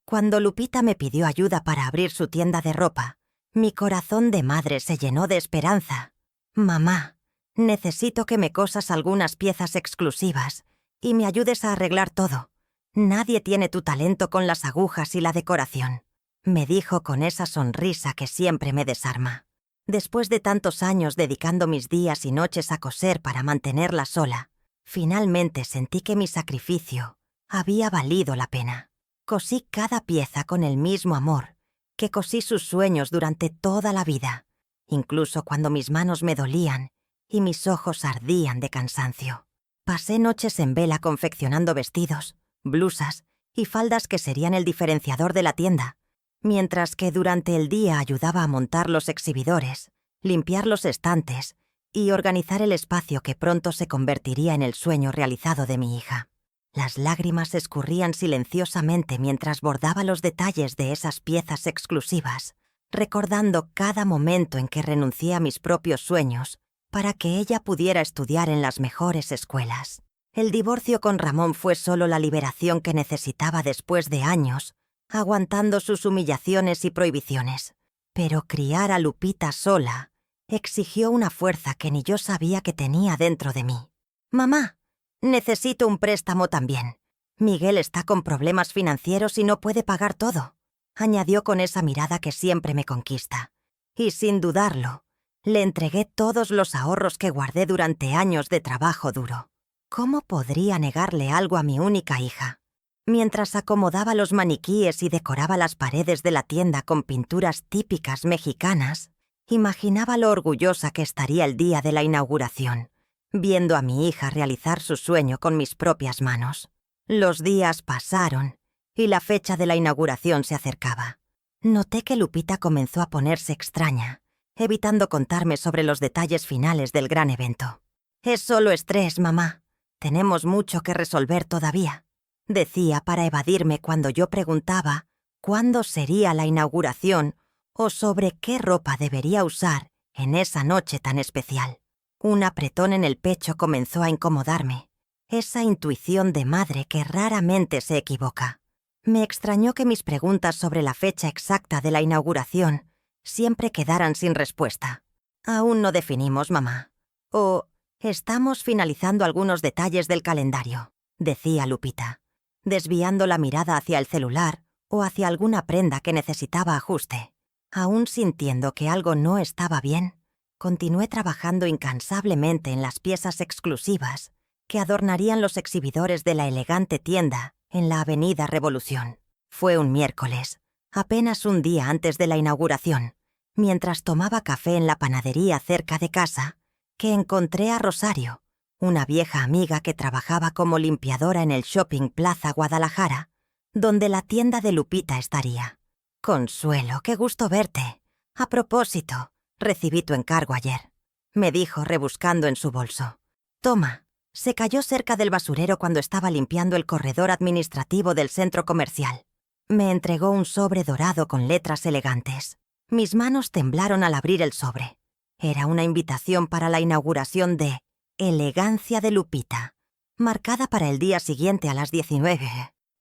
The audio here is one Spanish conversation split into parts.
Cuando Lupita me pidió ayuda para abrir su tienda de ropa, mi corazón de madre se llenó de esperanza. «Mamá, necesito que me cosas algunas piezas exclusivas y me ayudes a arreglar todo. Nadie tiene tu talento con las agujas y la decoración», me dijo con esa sonrisa que siempre me desarma. Después de tantos años dedicando mis días y noches a coser para mantenerla sola, finalmente sentí que mi sacrificio había valido la pena. Cosí cada pieza con el mismo amor que cosí sus sueños durante toda la vida, incluso cuando mis manos me dolían y mis ojos ardían de cansancio. Pasé noches en vela confeccionando vestidos, blusas y faldas que serían el diferenciador de la tienda, mientras que durante el día ayudaba a montar los exhibidores, limpiar los estantes y organizar el espacio que pronto se convertiría en el sueño realizado de mi hija. Las lágrimas escurrían silenciosamente mientras bordaba los detalles de esas piezas exclusivas, recordando cada momento en que renuncié a mis propios sueños para que ella pudiera estudiar en las mejores escuelas. El divorcio con Ramón fue solo la liberación que necesitaba después de años, aguantando sus humillaciones y prohibiciones. Pero criar a Lupita sola exigió una fuerza que ni yo sabía que tenía dentro de mí. «Mamá, necesito un préstamo también. Miguel está con problemas financieros y no puede pagar todo», añadió con esa mirada que siempre me conquista. Y sin dudarlo, le entregué todos los ahorros que guardé durante años de trabajo duro. ¿Cómo podría negarle algo a mi única hija? Mientras acomodaba los maniquíes y decoraba las paredes de la tienda con pinturas típicas mexicanas, imaginaba lo orgullosa que estaría el día de la inauguración, viendo a mi hija realizar su sueño con mis propias manos. Los días pasaron y la fecha de la inauguración se acercaba. Noté que Lupita comenzó a ponerse extraña, evitando contarme sobre los detalles finales del gran evento. «Es solo estrés, mamá. Tenemos mucho que resolver todavía», decía para evadirme cuando yo preguntaba cuándo sería la inauguración o sobre qué ropa debería usar en esa noche tan especial. Un apretón en el pecho comenzó a incomodarme, esa intuición de madre que raramente se equivoca. Me extrañó que mis preguntas sobre la fecha exacta de la inauguración siempre quedaran sin respuesta. «Aún no definimos, mamá». O «Estamos finalizando algunos detalles del calendario», decía Lupita, desviando la mirada hacia el celular o hacia alguna prenda que necesitaba ajuste. Aún sintiendo que algo no estaba bien, continué trabajando incansablemente en las piezas exclusivas que adornarían los exhibidores de la elegante tienda en la Avenida Revolución. Fue un miércoles, apenas un día antes de la inauguración, mientras tomaba café en la panadería cerca de casa, que encontré a Rosario, una vieja amiga que trabajaba como limpiadora en el Shopping Plaza Guadalajara, donde la tienda de Lupita estaría. «Consuelo, qué gusto verte. A propósito, recibí tu encargo ayer», me dijo rebuscando en su bolso. «Toma, se cayó cerca del basurero cuando estaba limpiando el corredor administrativo del centro comercial». Me entregó un sobre dorado con letras elegantes. Mis manos temblaron al abrir el sobre. Era una invitación para la inauguración de Elegancia de Lupita, marcada para el día siguiente a las 19.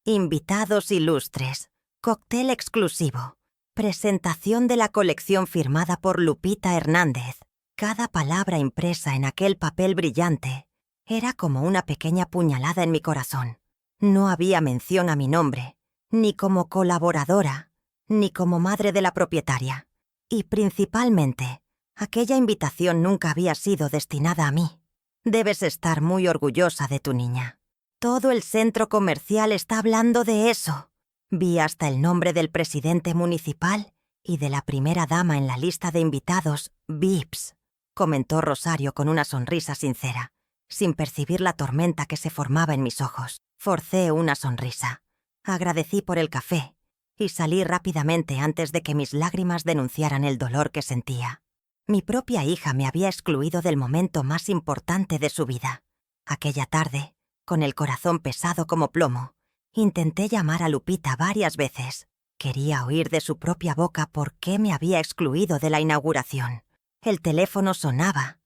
Invitados ilustres, cóctel exclusivo, presentación de la colección firmada por Lupita Hernández. Cada palabra impresa en aquel papel brillante era como una pequeña puñalada en mi corazón. No había mención a mi nombre, ni como colaboradora, ni como madre de la propietaria. Y principalmente, aquella invitación nunca había sido destinada a mí. «Debes estar muy orgullosa de tu niña. Todo el centro comercial está hablando de eso. Vi hasta el nombre del presidente municipal y de la primera dama en la lista de invitados VIPs», comentó Rosario con una sonrisa sincera, sin percibir la tormenta que se formaba en mis ojos. Forcé una sonrisa. Agradecí por el café y salí rápidamente antes de que mis lágrimas denunciaran el dolor que sentía. Mi propia hija me había excluido del momento más importante de su vida. Aquella tarde, con el corazón pesado como plomo, intenté llamar a Lupita varias veces. Quería oír de su propia boca por qué me había excluido de la inauguración. El teléfono sonaba,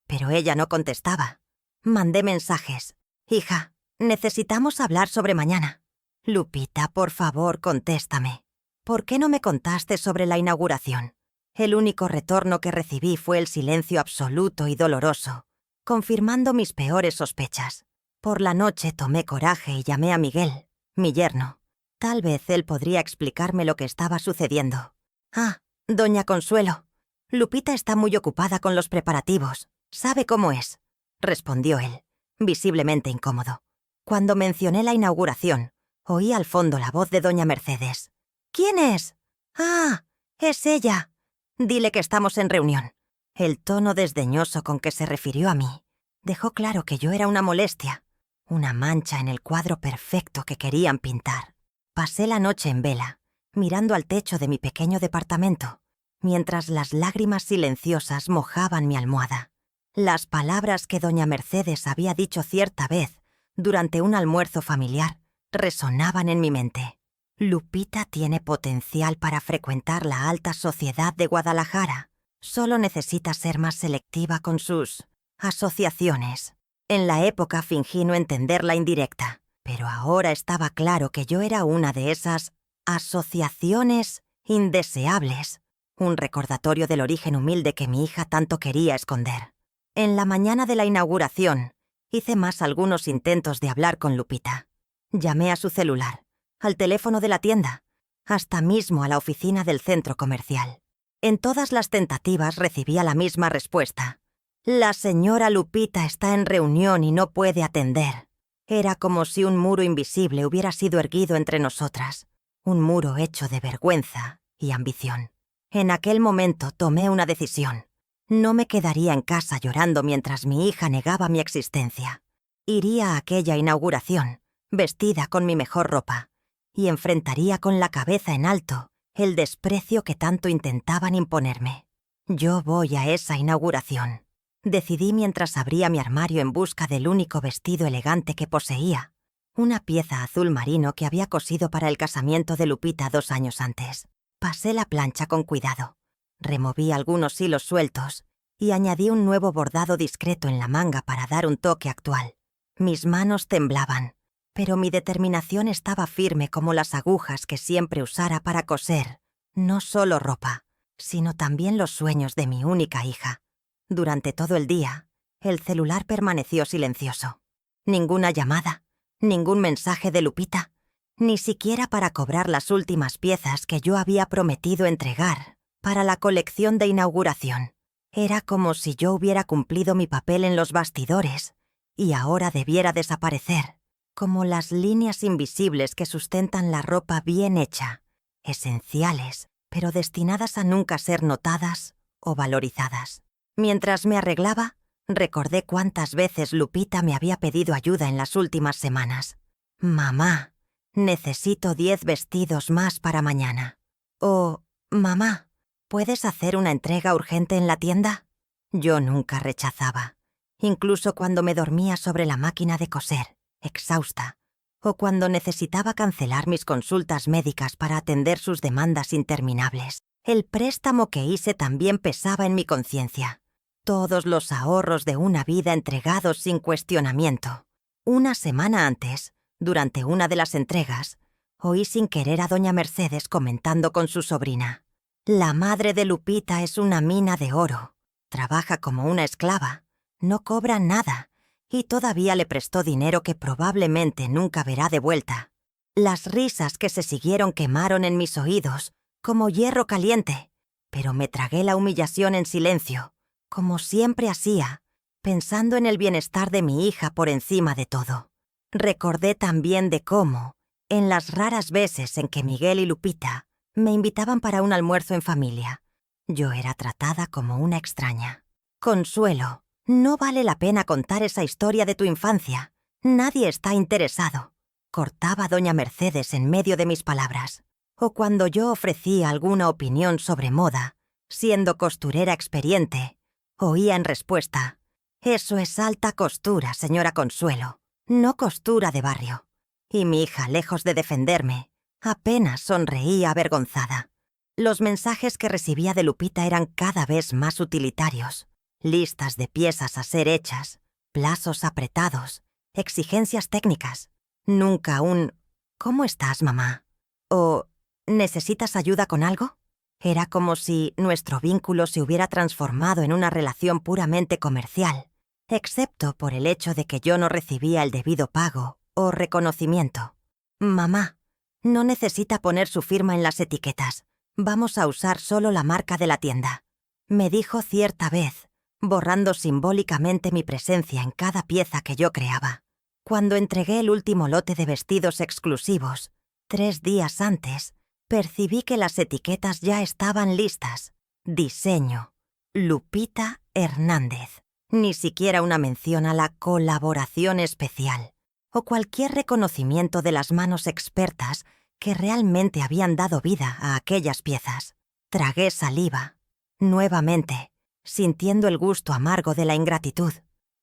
pero ella no contestaba. Mandé mensajes. «Hija, necesitamos hablar sobre mañana». Lupita, por favor, contéstame. ¿Por qué no me contaste sobre la inauguración? El único retorno que recibí fue el silencio absoluto y doloroso, confirmando mis peores sospechas. Por la noche tomé coraje y llamé a Miguel, mi yerno. Tal vez él podría explicarme lo que estaba sucediendo. Ah, doña Consuelo. Lupita está muy ocupada con los preparativos. ¿Sabe cómo es?, respondió él, visiblemente incómodo. Cuando mencioné la inauguración, oí al fondo la voz de doña Mercedes. ¿Quién es? Ah, es ella. Dile que estamos en reunión. El tono desdeñoso con que se refirió a mí dejó claro que yo era una molestia, una mancha en el cuadro perfecto que querían pintar. Pasé la noche en vela, mirando al techo de mi pequeño departamento, mientras las lágrimas silenciosas mojaban mi almohada. Las palabras que doña Mercedes había dicho cierta vez durante un almuerzo familiar resonaban en mi mente. Lupita tiene potencial para frecuentar la alta sociedad de Guadalajara. Solo necesita ser más selectiva con sus asociaciones. En la época fingí no entender la indirecta, pero ahora estaba claro que yo era una de esas asociaciones indeseables, un recordatorio del origen humilde que mi hija tanto quería esconder. En la mañana de la inauguración, hice más algunos intentos de hablar con Lupita. Llamé a su celular, al teléfono de la tienda, hasta mismo a la oficina del centro comercial. En todas las tentativas recibía la misma respuesta. La señora Lupita está en reunión y no puede atender. Era como si un muro invisible hubiera sido erguido entre nosotras, un muro hecho de vergüenza y ambición. En aquel momento tomé una decisión. No me quedaría en casa llorando mientras mi hija negaba mi existencia. Iría a aquella inauguración, vestida con mi mejor ropa, y enfrentaría con la cabeza en alto el desprecio que tanto intentaban imponerme. Yo voy a esa inauguración, decidí mientras abría mi armario en busca del único vestido elegante que poseía, una pieza azul marino que había cosido para el casamiento de Lupita 2 años antes. Pasé la plancha con cuidado, removí algunos hilos sueltos y añadí un nuevo bordado discreto en la manga para dar un toque actual. Mis manos temblaban, pero mi determinación estaba firme como las agujas que siempre usara para coser, no solo ropa, sino también los sueños de mi única hija. Durante todo el día, el celular permaneció silencioso. Ninguna llamada, ningún mensaje de Lupita, ni siquiera para cobrar las últimas piezas que yo había prometido entregar para la colección de inauguración. Era como si yo hubiera cumplido mi papel en los bastidores y ahora debiera desaparecer, como las líneas invisibles que sustentan la ropa bien hecha, esenciales, pero destinadas a nunca ser notadas o valorizadas. Mientras me arreglaba, recordé cuántas veces Lupita me había pedido ayuda en las últimas semanas. «Mamá, necesito 10 vestidos más para mañana». O «Mamá, ¿puedes hacer una entrega urgente en la tienda?». Yo nunca rechazaba, incluso cuando me dormía sobre la máquina de coser, exhausta, o cuando necesitaba cancelar mis consultas médicas para atender sus demandas interminables. El préstamo que hice también pesaba en mi conciencia. Todos los ahorros de una vida entregados sin cuestionamiento. Una semana antes, durante una de las entregas, oí sin querer a doña Mercedes comentando con su sobrina. «La madre de Lupita es una mina de oro. Trabaja como una esclava, no cobra nada y todavía le prestó dinero que probablemente nunca verá de vuelta». Las risas que se siguieron quemaron en mis oídos como hierro caliente, pero me tragué la humillación en silencio, como siempre hacía, pensando en el bienestar de mi hija por encima de todo. Recordé también de cómo, en las raras veces en que Miguel y Lupita me invitaban para un almuerzo en familia, yo era tratada como una extraña. «Consuelo, no vale la pena contar esa historia de tu infancia. Nadie está interesado», cortaba doña Mercedes en medio de mis palabras. O cuando yo ofrecía alguna opinión sobre moda, siendo costurera experiente, oía en respuesta: «Eso es alta costura, señora Consuelo, no costura de barrio». Y mi hija, lejos de defenderme, apenas sonreía avergonzada. Los mensajes que recibía de Lupita eran cada vez más utilitarios. Listas de piezas a ser hechas, plazos apretados, exigencias técnicas. Nunca un ¿Cómo estás, mamá? ¿O necesitas ayuda con algo? Era como si nuestro vínculo se hubiera transformado en una relación puramente comercial, excepto por el hecho de que yo no recibía el debido pago o reconocimiento. Mamá, no necesita poner su firma en las etiquetas. Vamos a usar solo la marca de la tienda, me dijo cierta vez, borrando simbólicamente mi presencia en cada pieza que yo creaba. Cuando entregué el último lote de vestidos exclusivos, 3 días antes, percibí que las etiquetas ya estaban listas. Diseño: Lupita Hernández. Ni siquiera una mención a la colaboración especial o cualquier reconocimiento de las manos expertas que realmente habían dado vida a aquellas piezas. Tragué saliva, nuevamente, sintiendo el gusto amargo de la ingratitud.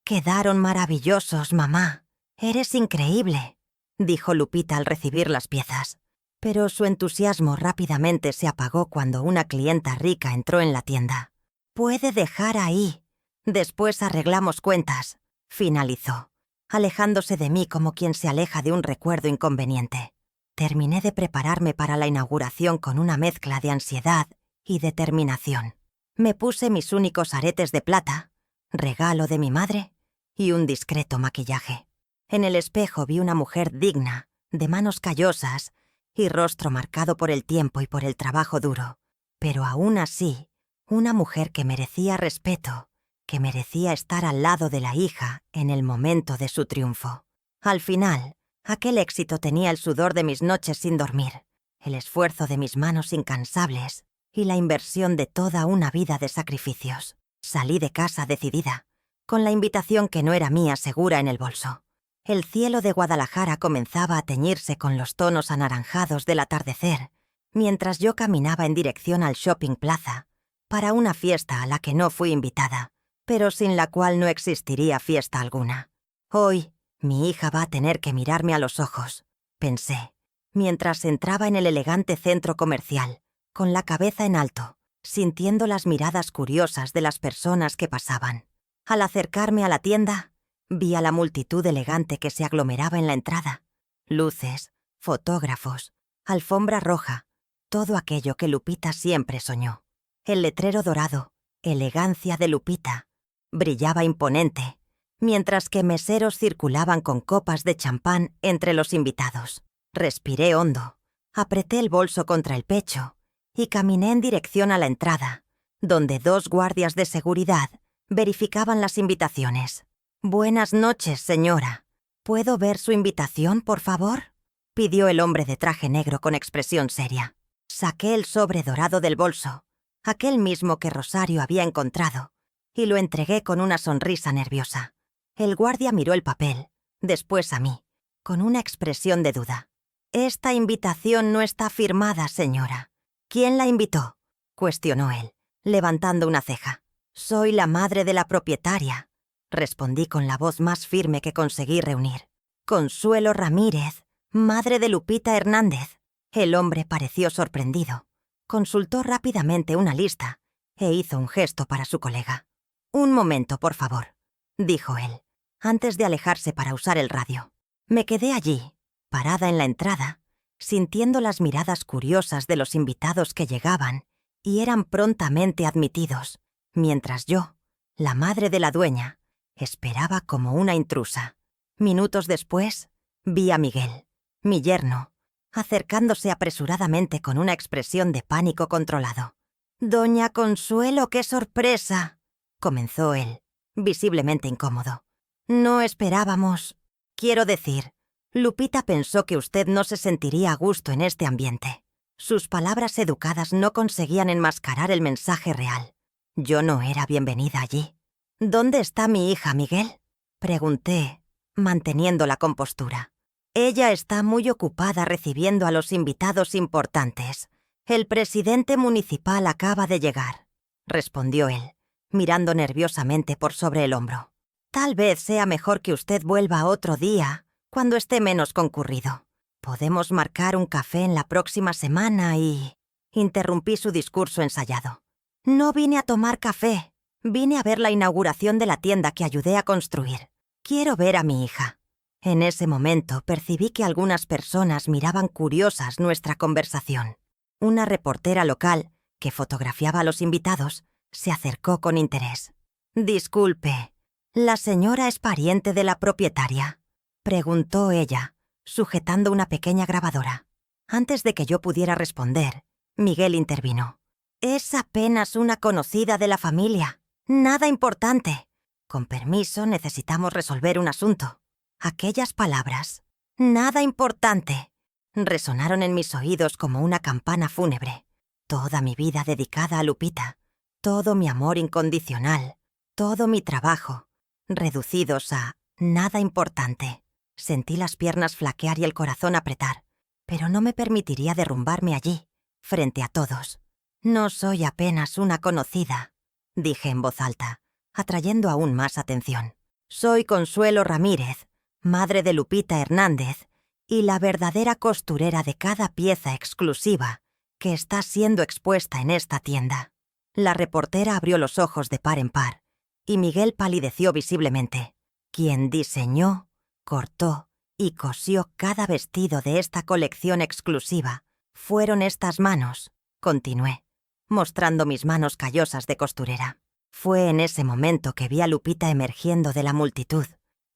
«Quedaron maravillosos, mamá. Eres increíble», dijo Lupita al recibir las piezas. Pero su entusiasmo rápidamente se apagó cuando una clienta rica entró en la tienda. «Puede dejar ahí. Después arreglamos cuentas», finalizó, alejándose de mí como quien se aleja de un recuerdo inconveniente. Terminé de prepararme para la inauguración con una mezcla de ansiedad y determinación. Me puse mis únicos aretes de plata, regalo de mi madre, y un discreto maquillaje. En el espejo vi una mujer digna, de manos callosas y rostro marcado por el tiempo y por el trabajo duro, pero aún así, una mujer que merecía respeto, que merecía estar al lado de la hija en el momento de su triunfo. Al final, aquel éxito tenía el sudor de mis noches sin dormir, el esfuerzo de mis manos incansables y la inversión de toda una vida de sacrificios. Salí de casa decidida, con la invitación que no era mía segura en el bolso. El cielo de Guadalajara comenzaba a teñirse con los tonos anaranjados del atardecer, mientras yo caminaba en dirección al Shopping Plaza, para una fiesta a la que no fui invitada, pero sin la cual no existiría fiesta alguna. Hoy, mi hija va a tener que mirarme a los ojos, pensé, mientras entraba en el elegante centro comercial, con la cabeza en alto, sintiendo las miradas curiosas de las personas que pasaban. Al acercarme a la tienda, vi a la multitud elegante que se aglomeraba en la entrada. Luces, fotógrafos, alfombra roja, todo aquello que Lupita siempre soñó. El letrero dorado, elegancia de Lupita, brillaba imponente, mientras que meseros circulaban con copas de champán entre los invitados. Respiré hondo, apreté el bolso contra el pecho y caminé en dirección a la entrada, donde 2 guardias de seguridad verificaban las invitaciones. «Buenas noches, señora. ¿Puedo ver su invitación, por favor?», pidió el hombre de traje negro con expresión seria. Saqué el sobre dorado del bolso, aquel mismo que Rosario había encontrado, y lo entregué con una sonrisa nerviosa. El guardia miró el papel, después a mí, con una expresión de duda. «Esta invitación no está firmada, señora». «¿Quién la invitó?», cuestionó él, levantando una ceja. «Soy la madre de la propietaria», respondí con la voz más firme que conseguí reunir. «Consuelo Ramírez, madre de Lupita Hernández». El hombre pareció sorprendido. Consultó rápidamente una lista e hizo un gesto para su colega. «Un momento, por favor», dijo él, antes de alejarse para usar el radio. Me quedé allí, parada en la entrada, sintiendo las miradas curiosas de los invitados que llegaban y eran prontamente admitidos, mientras yo, la madre de la dueña, esperaba como una intrusa. Minutos después, vi a Miguel, mi yerno, acercándose apresuradamente con una expresión de pánico controlado. «Doña Consuelo, qué sorpresa», comenzó él, visiblemente incómodo. «No esperábamos. Quiero decir, Lupita pensó que usted no se sentiría a gusto en este ambiente». Sus palabras educadas no conseguían enmascarar el mensaje real. Yo no era bienvenida allí. «¿Dónde está mi hija, Miguel?», pregunté, manteniendo la compostura. «Ella está muy ocupada recibiendo a los invitados importantes. El presidente municipal acaba de llegar», respondió él, mirando nerviosamente por sobre el hombro. «Tal vez sea mejor que usted vuelva otro día, cuando esté menos concurrido. Podemos marcar un café en la próxima semana y...». Interrumpí su discurso ensayado. «No vine a tomar café. Vine a ver la inauguración de la tienda que ayudé a construir. Quiero ver a mi hija». En ese momento percibí que algunas personas miraban curiosas nuestra conversación. Una reportera local, que fotografiaba a los invitados, se acercó con interés. «Disculpe, ¿la señora es pariente de la propietaria?», preguntó ella, sujetando una pequeña grabadora. Antes de que yo pudiera responder, Miguel intervino. «Es apenas una conocida de la familia. Nada importante. Con permiso, necesitamos resolver un asunto». Aquellas palabras, «nada importante», resonaron en mis oídos como una campana fúnebre. Toda mi vida dedicada a Lupita, todo mi amor incondicional, todo mi trabajo, reducidos a nada importante. Sentí las piernas flaquear y el corazón apretar, pero no me permitiría derrumbarme allí, frente a todos. «No soy apenas una conocida», dije en voz alta, atrayendo aún más atención. «Soy Consuelo Ramírez, madre de Lupita Hernández, y la verdadera costurera de cada pieza exclusiva que está siendo expuesta en esta tienda». La reportera abrió los ojos de par en par, y Miguel palideció visiblemente. «Quien diseñó, cortó y cosió cada vestido de esta colección exclusiva fueron estas manos», continué, mostrando mis manos callosas de costurera. Fue en ese momento que vi a Lupita emergiendo de la multitud,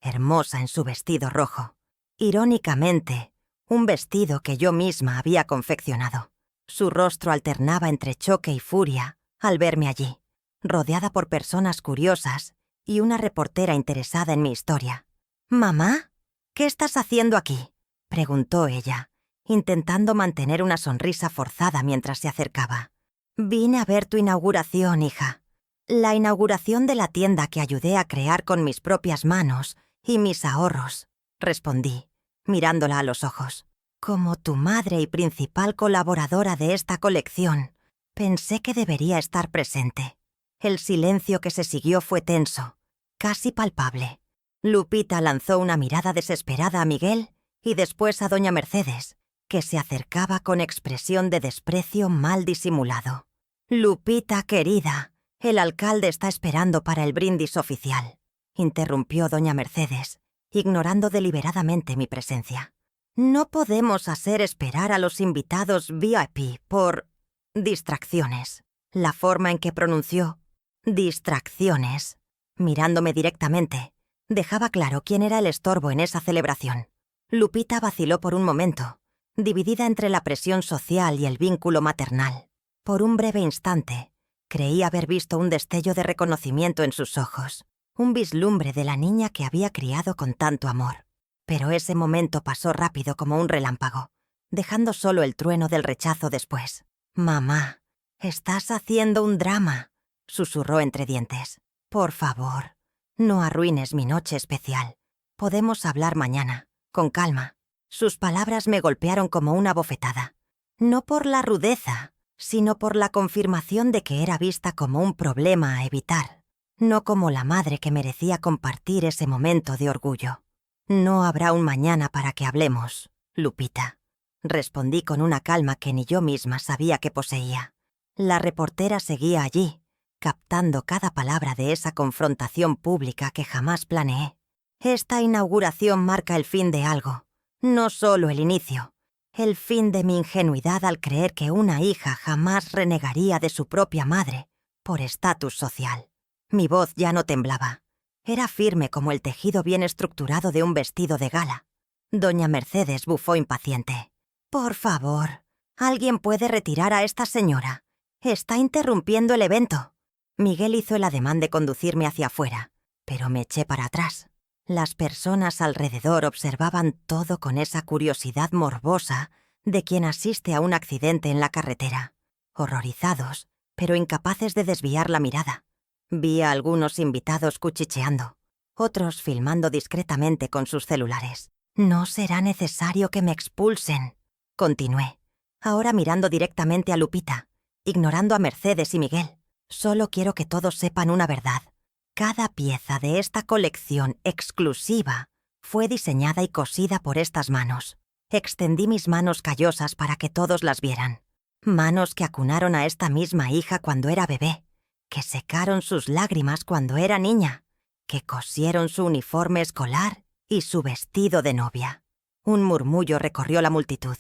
hermosa en su vestido rojo. Irónicamente, un vestido que yo misma había confeccionado. Su rostro alternaba entre choque y furia al verme allí, rodeada por personas curiosas y una reportera interesada en mi historia. «¿Mamá? ¿Qué estás haciendo aquí?», preguntó ella, intentando mantener una sonrisa forzada mientras se acercaba. «Vine a ver tu inauguración, hija. La inauguración de la tienda que ayudé a crear con mis propias manos y mis ahorros», respondí, mirándola a los ojos. «Como tu madre y principal colaboradora de esta colección, pensé que debería estar presente». El silencio que se siguió fue tenso, casi palpable. Lupita lanzó una mirada desesperada a Miguel y después a doña Mercedes, que se acercaba con expresión de desprecio mal disimulado. «Lupita, querida, el alcalde está esperando para el brindis oficial», interrumpió doña Mercedes, ignorando deliberadamente mi presencia. «No podemos hacer esperar a los invitados VIP por distracciones». La forma en que pronunció «distracciones», mirándome directamente, dejaba claro quién era el estorbo en esa celebración. Lupita vaciló por un momento, dividida entre la presión social y el vínculo maternal. Por un breve instante, creí haber visto un destello de reconocimiento en sus ojos, un vislumbre de la niña que había criado con tanto amor. Pero ese momento pasó rápido como un relámpago, dejando solo el trueno del rechazo después. «Mamá, estás haciendo un drama», susurró entre dientes. «Por favor, no arruines mi noche especial. Podemos hablar mañana, con calma». Sus palabras me golpearon como una bofetada. No por la rudeza, sino por la confirmación de que era vista como un problema a evitar, no como la madre que merecía compartir ese momento de orgullo. «No habrá un mañana para que hablemos, Lupita», respondí con una calma que ni yo misma sabía que poseía. La reportera seguía allí, captando cada palabra de esa confrontación pública que jamás planeé. «Esta inauguración marca el fin de algo, no solo el inicio. El fin de mi ingenuidad al creer que una hija jamás renegaría de su propia madre por estatus social». Mi voz ya no temblaba. Era firme como el tejido bien estructurado de un vestido de gala. Doña Mercedes bufó impaciente. «Por favor, ¿alguien puede retirar a esta señora? Está interrumpiendo el evento». Miguel hizo el ademán de conducirme hacia afuera, pero me eché para atrás. Las personas alrededor observaban todo con esa curiosidad morbosa de quien asiste a un accidente en la carretera, horrorizados, pero incapaces de desviar la mirada. Vi a algunos invitados cuchicheando, otros filmando discretamente con sus celulares. «No será necesario que me expulsen», continué, ahora mirando directamente a Lupita, ignorando a Mercedes y Miguel. «Solo quiero que todos sepan una verdad. Cada pieza de esta colección exclusiva fue diseñada y cosida por estas manos». Extendí mis manos callosas para que todos las vieran. Manos que acunaron a esta misma hija cuando era bebé, que secaron sus lágrimas cuando era niña, que cosieron su uniforme escolar Y su vestido de novia. Un murmullo recorrió la multitud.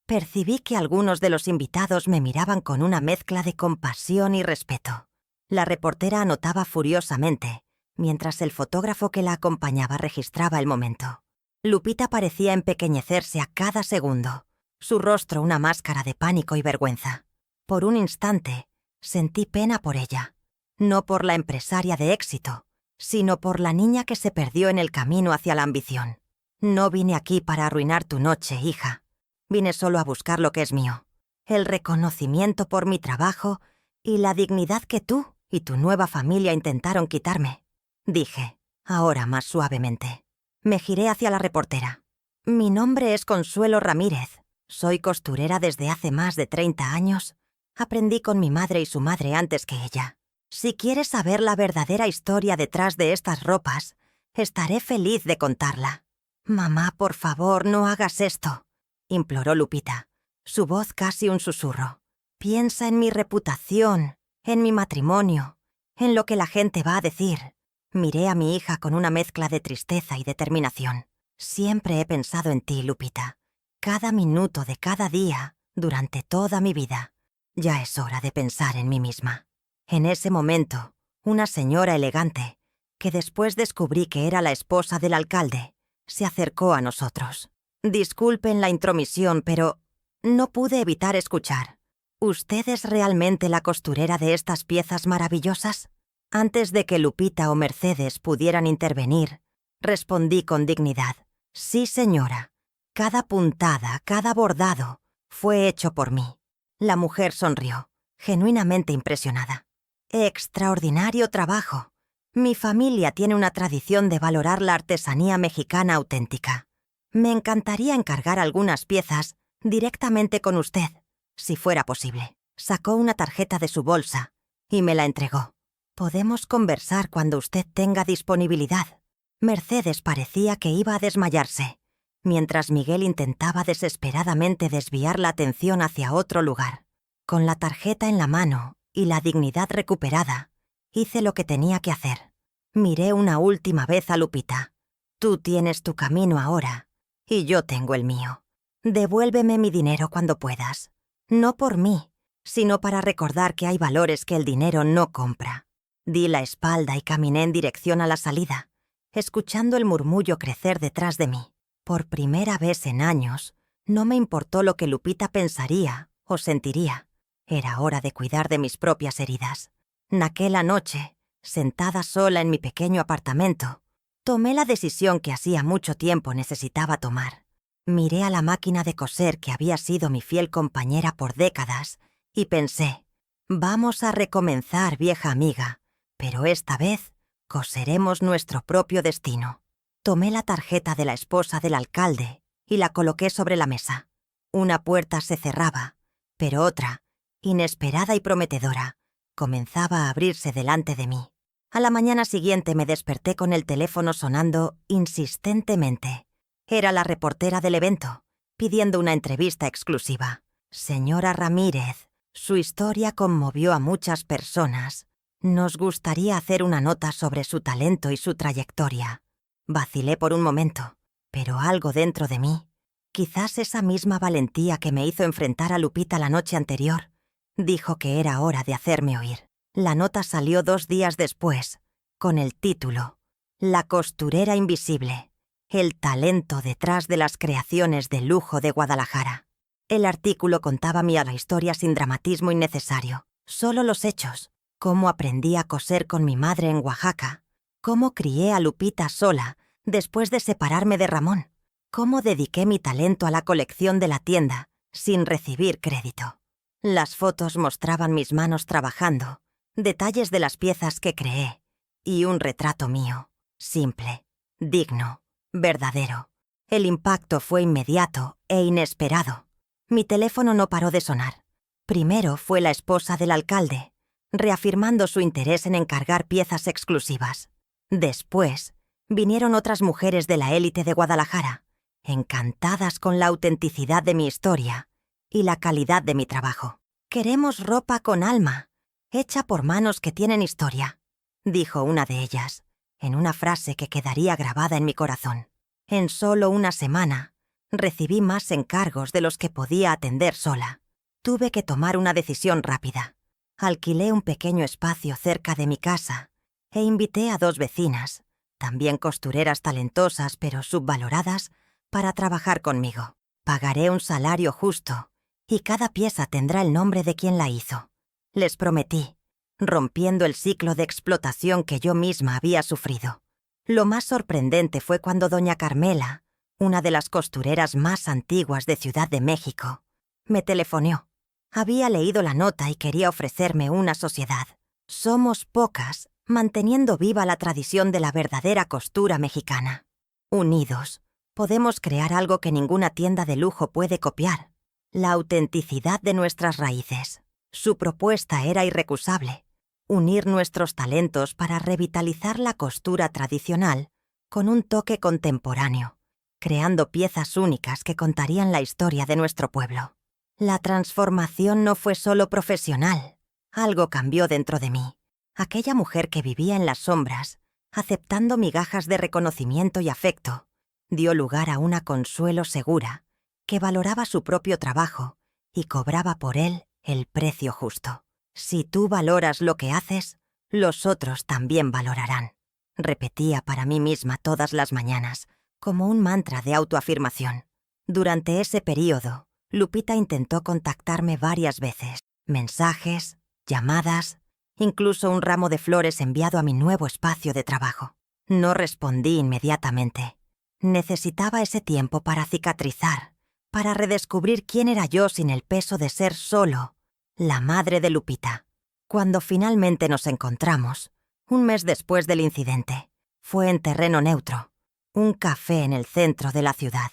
Percibí que algunos de los invitados me miraban con una mezcla de compasión y respeto. La reportera anotaba furiosamente, mientras el fotógrafo que la acompañaba registraba el momento. Lupita parecía empequeñecerse a cada segundo, su rostro una máscara de pánico y vergüenza. Por un instante, sentí pena por ella, no por la empresaria de éxito, sino por la niña que se perdió en el camino hacia la ambición. No vine aquí para arruinar tu noche, hija. Vine solo a buscar lo que es mío, el reconocimiento por mi trabajo y la dignidad que tú y tu nueva familia intentaron quitarme, dije, ahora más suavemente. Me giré hacia la reportera. Mi nombre es Consuelo Ramírez. Soy costurera desde hace más de 30 años. Aprendí con mi madre y su madre antes que ella. Si quieres saber la verdadera historia detrás de estas ropas, estaré feliz de contarla. Mamá, por favor, no hagas esto, imploró Lupita, su voz casi un susurro. Piensa en mi reputación, en mi matrimonio, en lo que la gente va a decir. Miré a mi hija con una mezcla de tristeza y determinación. Siempre he pensado en ti, Lupita. Cada minuto de cada día, durante toda mi vida. Ya es hora de pensar en mí misma. En ese momento, una señora elegante, que después descubrí que era la esposa del alcalde, se acercó a nosotros. Disculpen la intromisión, pero no pude evitar escuchar. ¿Usted es realmente la costurera de estas piezas maravillosas? Antes de que Lupita o Mercedes pudieran intervenir, respondí con dignidad. Sí, señora. Cada puntada, cada bordado, fue hecho por mí. La mujer sonrió, genuinamente impresionada. Extraordinario trabajo. Mi familia tiene una tradición de valorar la artesanía mexicana auténtica. Me encantaría encargar algunas piezas directamente con usted, si fuera posible. Sacó una tarjeta de su bolsa y me la entregó. Podemos conversar cuando usted tenga disponibilidad. Mercedes parecía que iba a desmayarse, mientras Miguel intentaba desesperadamente desviar la atención hacia otro lugar. Con la tarjeta en la mano y la dignidad recuperada, hice lo que tenía que hacer. Miré una última vez a Lupita. Tú tienes tu camino ahora, y yo tengo el mío. Devuélveme mi dinero cuando puedas. No por mí, sino para recordar que hay valores que el dinero no compra. Di la espalda y caminé en dirección a la salida, escuchando el murmullo crecer detrás de mí. Por primera vez en años, no me importó lo que Lupita pensaría o sentiría. Era hora de cuidar de mis propias heridas. Aquella noche, sentada sola en mi pequeño apartamento, tomé la decisión que hacía mucho tiempo necesitaba tomar. Miré a la máquina de coser que había sido mi fiel compañera por décadas y pensé, vamos a recomenzar, vieja amiga, pero esta vez coseremos nuestro propio destino. Tomé la tarjeta de la esposa del alcalde y la coloqué sobre la mesa. Una puerta se cerraba, pero otra, inesperada y prometedora, comenzaba a abrirse delante de mí. A la mañana siguiente me desperté con el teléfono sonando insistentemente. Era la reportera del evento, pidiendo una entrevista exclusiva. Señora Ramírez, su historia conmovió a muchas personas. Nos gustaría hacer una nota sobre su talento y su trayectoria. Vacilé por un momento, pero algo dentro de mí, quizás esa misma valentía que me hizo enfrentar a Lupita la noche anterior, dijo que era hora de hacerme oír. La nota salió 2 días después, con el título La costurera invisible, el talento detrás de las creaciones de lujo de Guadalajara. El artículo contaba mi historia sin dramatismo innecesario, solo los hechos. Cómo aprendí a coser con mi madre en Oaxaca, cómo crié a Lupita sola después de separarme de Ramón, cómo dediqué mi talento a la colección de la tienda sin recibir crédito. Las fotos mostraban mis manos trabajando, detalles de las piezas que creé y un retrato mío, simple, digno, verdadero. El impacto fue inmediato e inesperado. Mi teléfono no paró de sonar. Primero fue la esposa del alcalde, reafirmando su interés en encargar piezas exclusivas. Después, vinieron otras mujeres de la élite de Guadalajara, encantadas con la autenticidad de mi historia y la calidad de mi trabajo. Queremos ropa con alma, hecha por manos que tienen historia, dijo una de ellas, en una frase que quedaría grabada en mi corazón. En solo una semana, recibí más encargos de los que podía atender sola. Tuve que tomar una decisión rápida. Alquilé un pequeño espacio cerca de mi casa e invité a 2 vecinas, también costureras talentosas pero subvaloradas, para trabajar conmigo. Pagaré un salario justo y cada pieza tendrá el nombre de quien la hizo. Les prometí, rompiendo el ciclo de explotación que yo misma había sufrido. Lo más sorprendente fue cuando doña Carmela, una de las costureras más antiguas de Ciudad de México, me telefoneó. Había leído la nota y quería ofrecerme una sociedad. Somos pocas, manteniendo viva la tradición de la verdadera costura mexicana. Unidos, podemos crear algo que ninguna tienda de lujo puede copiar: la autenticidad de nuestras raíces. Su propuesta era irrecusable: unir nuestros talentos para revitalizar la costura tradicional con un toque contemporáneo, creando piezas únicas que contarían la historia de nuestro pueblo. La transformación no fue solo profesional. Algo cambió dentro de mí. Aquella mujer que vivía en las sombras, aceptando migajas de reconocimiento y afecto, dio lugar a una Consuelo segura, que valoraba su propio trabajo y cobraba por él el precio justo. Si tú valoras lo que haces, los otros también valorarán. Repetía para mí misma todas las mañanas, como un mantra de autoafirmación. Durante ese período, Lupita intentó contactarme varias veces. Mensajes, llamadas, incluso un ramo de flores enviado a mi nuevo espacio de trabajo. No respondí inmediatamente. Necesitaba ese tiempo para cicatrizar, para redescubrir quién era yo sin el peso de ser solo la madre de Lupita. Cuando finalmente nos encontramos, un mes después del incidente, fue en terreno neutro, un café en el centro de la ciudad.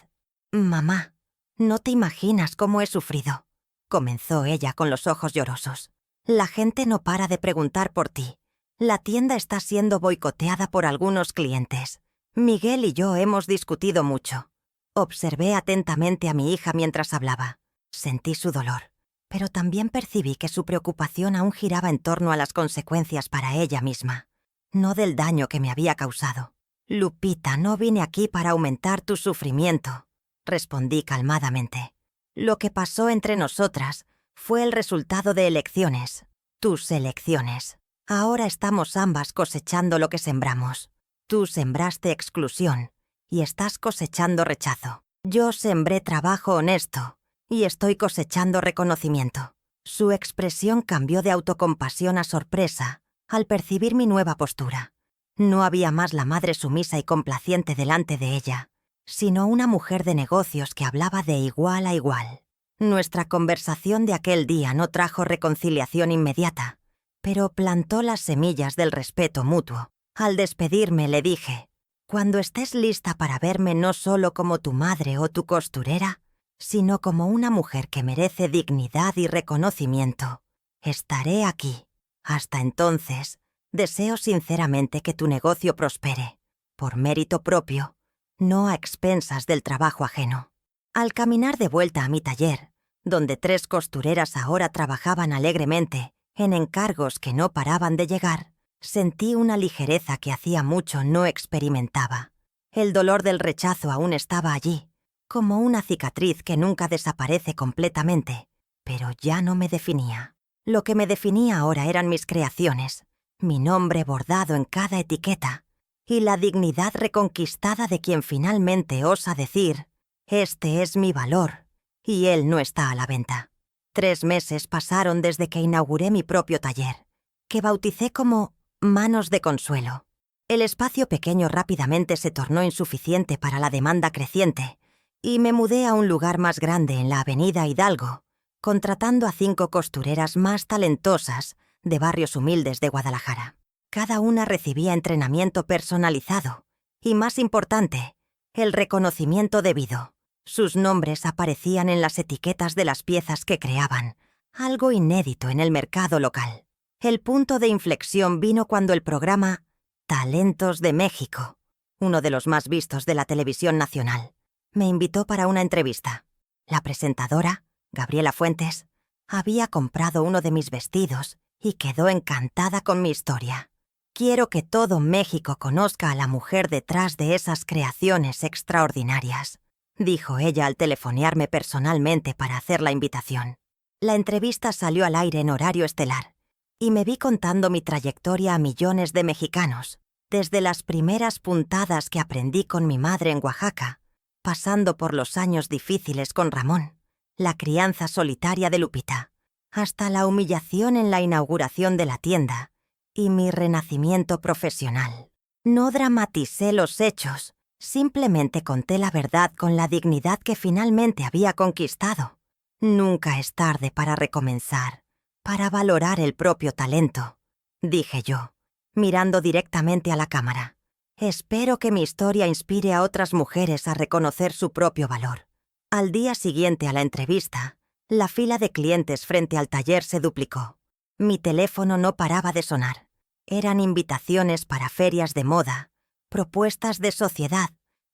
«Mamá, no te imaginas cómo he sufrido», comenzó ella con los ojos llorosos. «La gente no para de preguntar por ti. La tienda está siendo boicoteada por algunos clientes. Miguel y yo hemos discutido mucho». Observé atentamente a mi hija mientras hablaba. Sentí su dolor, pero también percibí que su preocupación aún giraba en torno a las consecuencias para ella misma, no del daño que me había causado. «Lupita, no vine aquí para aumentar tu sufrimiento», respondí calmadamente. «Lo que pasó entre nosotras fue el resultado de elecciones, tus elecciones. Ahora estamos ambas cosechando lo que sembramos. Tú sembraste exclusión y estás cosechando rechazo. Yo sembré trabajo honesto y estoy cosechando reconocimiento». Su expresión cambió de autocompasión a sorpresa al percibir mi nueva postura. No había más la madre sumisa y complaciente delante de ella, sino una mujer de negocios que hablaba de igual a igual. Nuestra conversación de aquel día no trajo reconciliación inmediata, pero plantó las semillas del respeto mutuo. Al despedirme le dije: «Cuando estés lista para verme no solo como tu madre o tu costurera, sino como una mujer que merece dignidad y reconocimiento, estaré aquí. Hasta entonces, deseo sinceramente que tu negocio prospere, por mérito propio, no a expensas del trabajo ajeno». Al caminar de vuelta a mi taller, donde 3 costureras ahora trabajaban alegremente en encargos que no paraban de llegar, sentí una ligereza que hacía mucho no experimentaba. El dolor del rechazo aún estaba allí, como una cicatriz que nunca desaparece completamente, pero ya no me definía. Lo que me definía ahora eran mis creaciones, mi nombre bordado en cada etiqueta, y la dignidad reconquistada de quien finalmente osa decir: «Este es mi valor, y él no está a la venta». 3 meses pasaron desde que inauguré mi propio taller, que bauticé como Manos de Consuelo. El espacio pequeño rápidamente se tornó insuficiente para la demanda creciente, y me mudé a un lugar más grande en la avenida Hidalgo, contratando a 5 costureras más talentosas de barrios humildes de Guadalajara. Cada una recibía entrenamiento personalizado y, más importante, el reconocimiento debido. Sus nombres aparecían en las etiquetas de las piezas que creaban, algo inédito en el mercado local. El punto de inflexión vino cuando el programa Talentos de México, uno de los más vistos de la televisión nacional, me invitó para una entrevista. La presentadora, Gabriela Fuentes, había comprado uno de mis vestidos y quedó encantada con mi historia. Quiero que todo México conozca a la mujer detrás de esas creaciones extraordinarias, dijo ella al telefonearme personalmente para hacer la invitación. La entrevista salió al aire en horario estelar, y me vi contando mi trayectoria a millones de mexicanos, desde las primeras puntadas que aprendí con mi madre en Oaxaca, pasando por los años difíciles con Ramón, la crianza solitaria de Lupita, hasta la humillación en la inauguración de la tienda y mi renacimiento profesional. No dramaticé los hechos, simplemente conté la verdad con la dignidad que finalmente había conquistado. Nunca es tarde para recomenzar, para valorar el propio talento, dije yo, mirando directamente a la cámara. Espero que mi historia inspire a otras mujeres a reconocer su propio valor. Al día siguiente a la entrevista, la fila de clientes frente al taller se duplicó. Mi teléfono no paraba de sonar. Eran invitaciones para ferias de moda, propuestas de sociedad,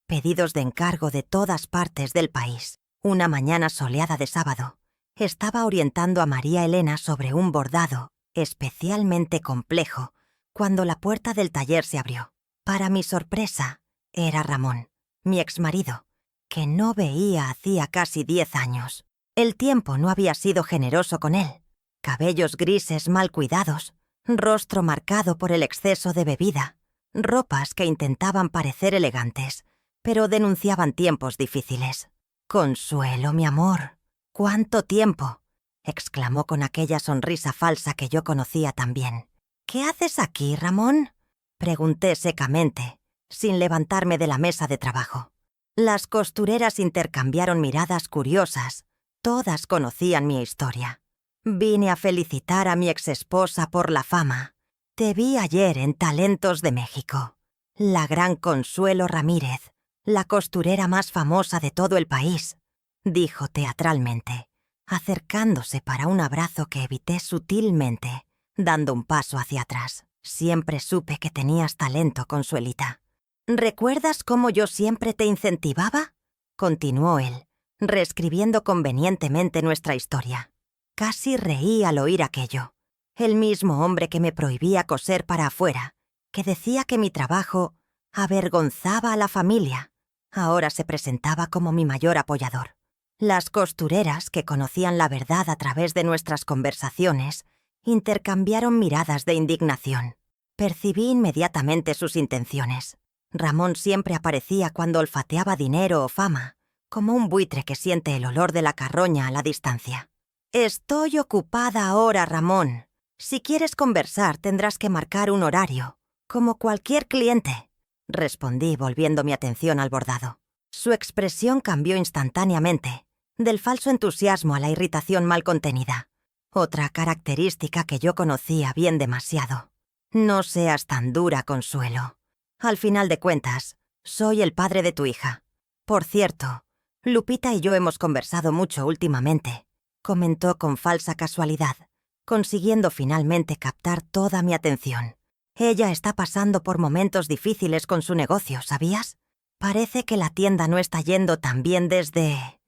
pedidos de encargo de todas partes del país. Una mañana soleada de sábado, estaba orientando a María Elena sobre un bordado especialmente complejo cuando la puerta del taller se abrió. Para mi sorpresa, era Ramón, mi exmarido, que no veía hacía casi 10 años. El tiempo no había sido generoso con él. Cabellos grises mal cuidados, rostro marcado por el exceso de bebida, ropas que intentaban parecer elegantes, pero denunciaban tiempos difíciles. «Consuelo, mi amor, ¿cuánto tiempo?», exclamó con aquella sonrisa falsa que yo conocía tan bien. «¿Qué haces aquí, Ramón?», pregunté secamente, sin levantarme de la mesa de trabajo. Las costureras intercambiaron miradas curiosas. Todas conocían mi historia. «Vine a felicitar a mi exesposa por la fama. Te vi ayer en Talentos de México. La gran Consuelo Ramírez, la costurera más famosa de todo el país», dijo teatralmente, acercándose para un abrazo que evité sutilmente, dando un paso hacia atrás. «Siempre supe que tenías talento, Consuelita». «¿Recuerdas cómo yo siempre te incentivaba?», continuó él, reescribiendo convenientemente nuestra historia. Casi reí al oír aquello. El mismo hombre que me prohibía coser para afuera, que decía que mi trabajo avergonzaba a la familia, ahora se presentaba como mi mayor apoyador. Las costureras, que conocían la verdad a través de nuestras conversaciones, intercambiaron miradas de indignación. Percibí inmediatamente sus intenciones. Ramón siempre aparecía cuando olfateaba dinero o fama, como un buitre que siente el olor de la carroña a la distancia. «Estoy ocupada ahora, Ramón. Si quieres conversar tendrás que marcar un horario, como cualquier cliente», respondí volviendo mi atención al bordado. Su expresión cambió instantáneamente, del falso entusiasmo a la irritación mal contenida, otra característica que yo conocía bien demasiado. «No seas tan dura, Consuelo. Al final de cuentas, soy el padre de tu hija. Por cierto, Lupita y yo hemos conversado mucho últimamente», comentó con falsa casualidad, consiguiendo finalmente captar toda mi atención. «Ella está pasando por momentos difíciles con su negocio, ¿sabías? Parece que la tienda no está yendo tan bien desde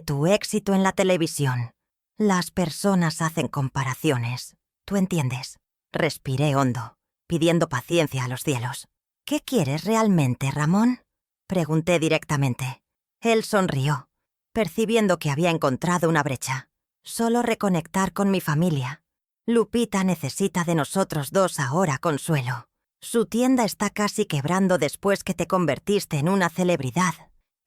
tu éxito en la televisión. Las personas hacen comparaciones, ¿tú entiendes?». Respiré hondo, pidiendo paciencia a los cielos. «¿Qué quieres realmente, Ramón?», pregunté directamente. Él sonrió, percibiendo que había encontrado una brecha. «Solo reconectar con mi familia. Lupita necesita de nosotros dos ahora, Consuelo. Su tienda está casi quebrando después que te convertiste en una celebridad.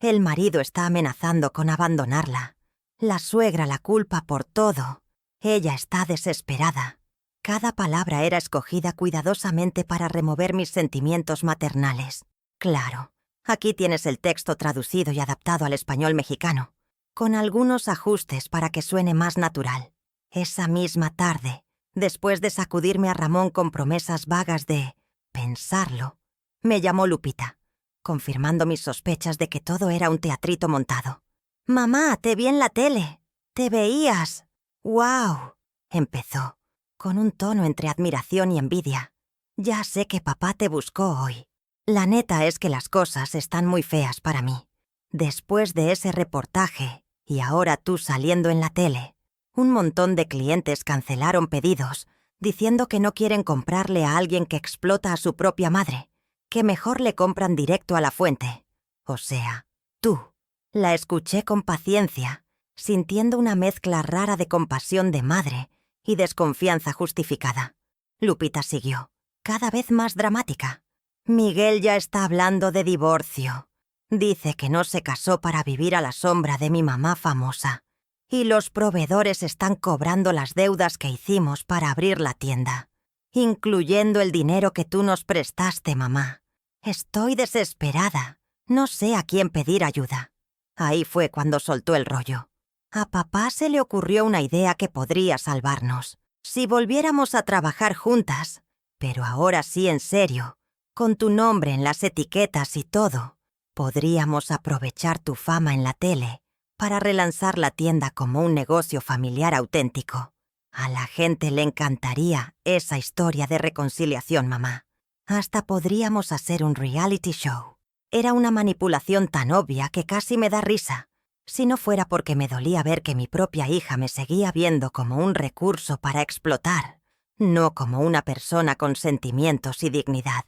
El marido está amenazando con abandonarla. La suegra la culpa por todo. Ella está desesperada». Cada palabra era escogida cuidadosamente para remover mis sentimientos maternales. «Claro, aquí tienes el texto traducido y adaptado al español mexicano, con algunos ajustes para que suene más natural». Esa misma tarde, después de sacudirme a Ramón con promesas vagas de pensarlo, me llamó Lupita, confirmando mis sospechas de que todo era un teatrito montado. «Mamá, te vi en la tele. Te veías. ¡Guau!», empezó, con un tono entre admiración y envidia. «Ya sé que papá te buscó hoy. La neta es que las cosas están muy feas para mí. Después de ese reportaje, y ahora tú saliendo en la tele, un montón de clientes cancelaron pedidos, diciendo que no quieren comprarle a alguien que explota a su propia madre, que mejor le compran directo a la fuente. O sea, tú. La escuché con paciencia, sintiendo una mezcla rara de compasión de madre y desconfianza justificada. Lupita siguió, cada vez más dramática. Miguel ya está hablando de divorcio. Dice que no se casó para vivir a la sombra de mi mamá famosa. Y los proveedores están cobrando las deudas que hicimos para abrir la tienda, incluyendo el dinero que tú nos prestaste, mamá. Estoy desesperada. No sé a quién pedir ayuda. Ahí fue cuando soltó el rollo. A papá se le ocurrió una idea que podría salvarnos. Si volviéramos a trabajar juntas, pero ahora sí en serio, con tu nombre en las etiquetas y todo, podríamos aprovechar tu fama en la tele para relanzar la tienda como un negocio familiar auténtico. A la gente le encantaría esa historia de reconciliación, mamá. Hasta podríamos hacer un reality show. Era una manipulación tan obvia que casi me da risa, si no fuera porque me dolía ver que mi propia hija me seguía viendo como un recurso para explotar, no como una persona con sentimientos y dignidad.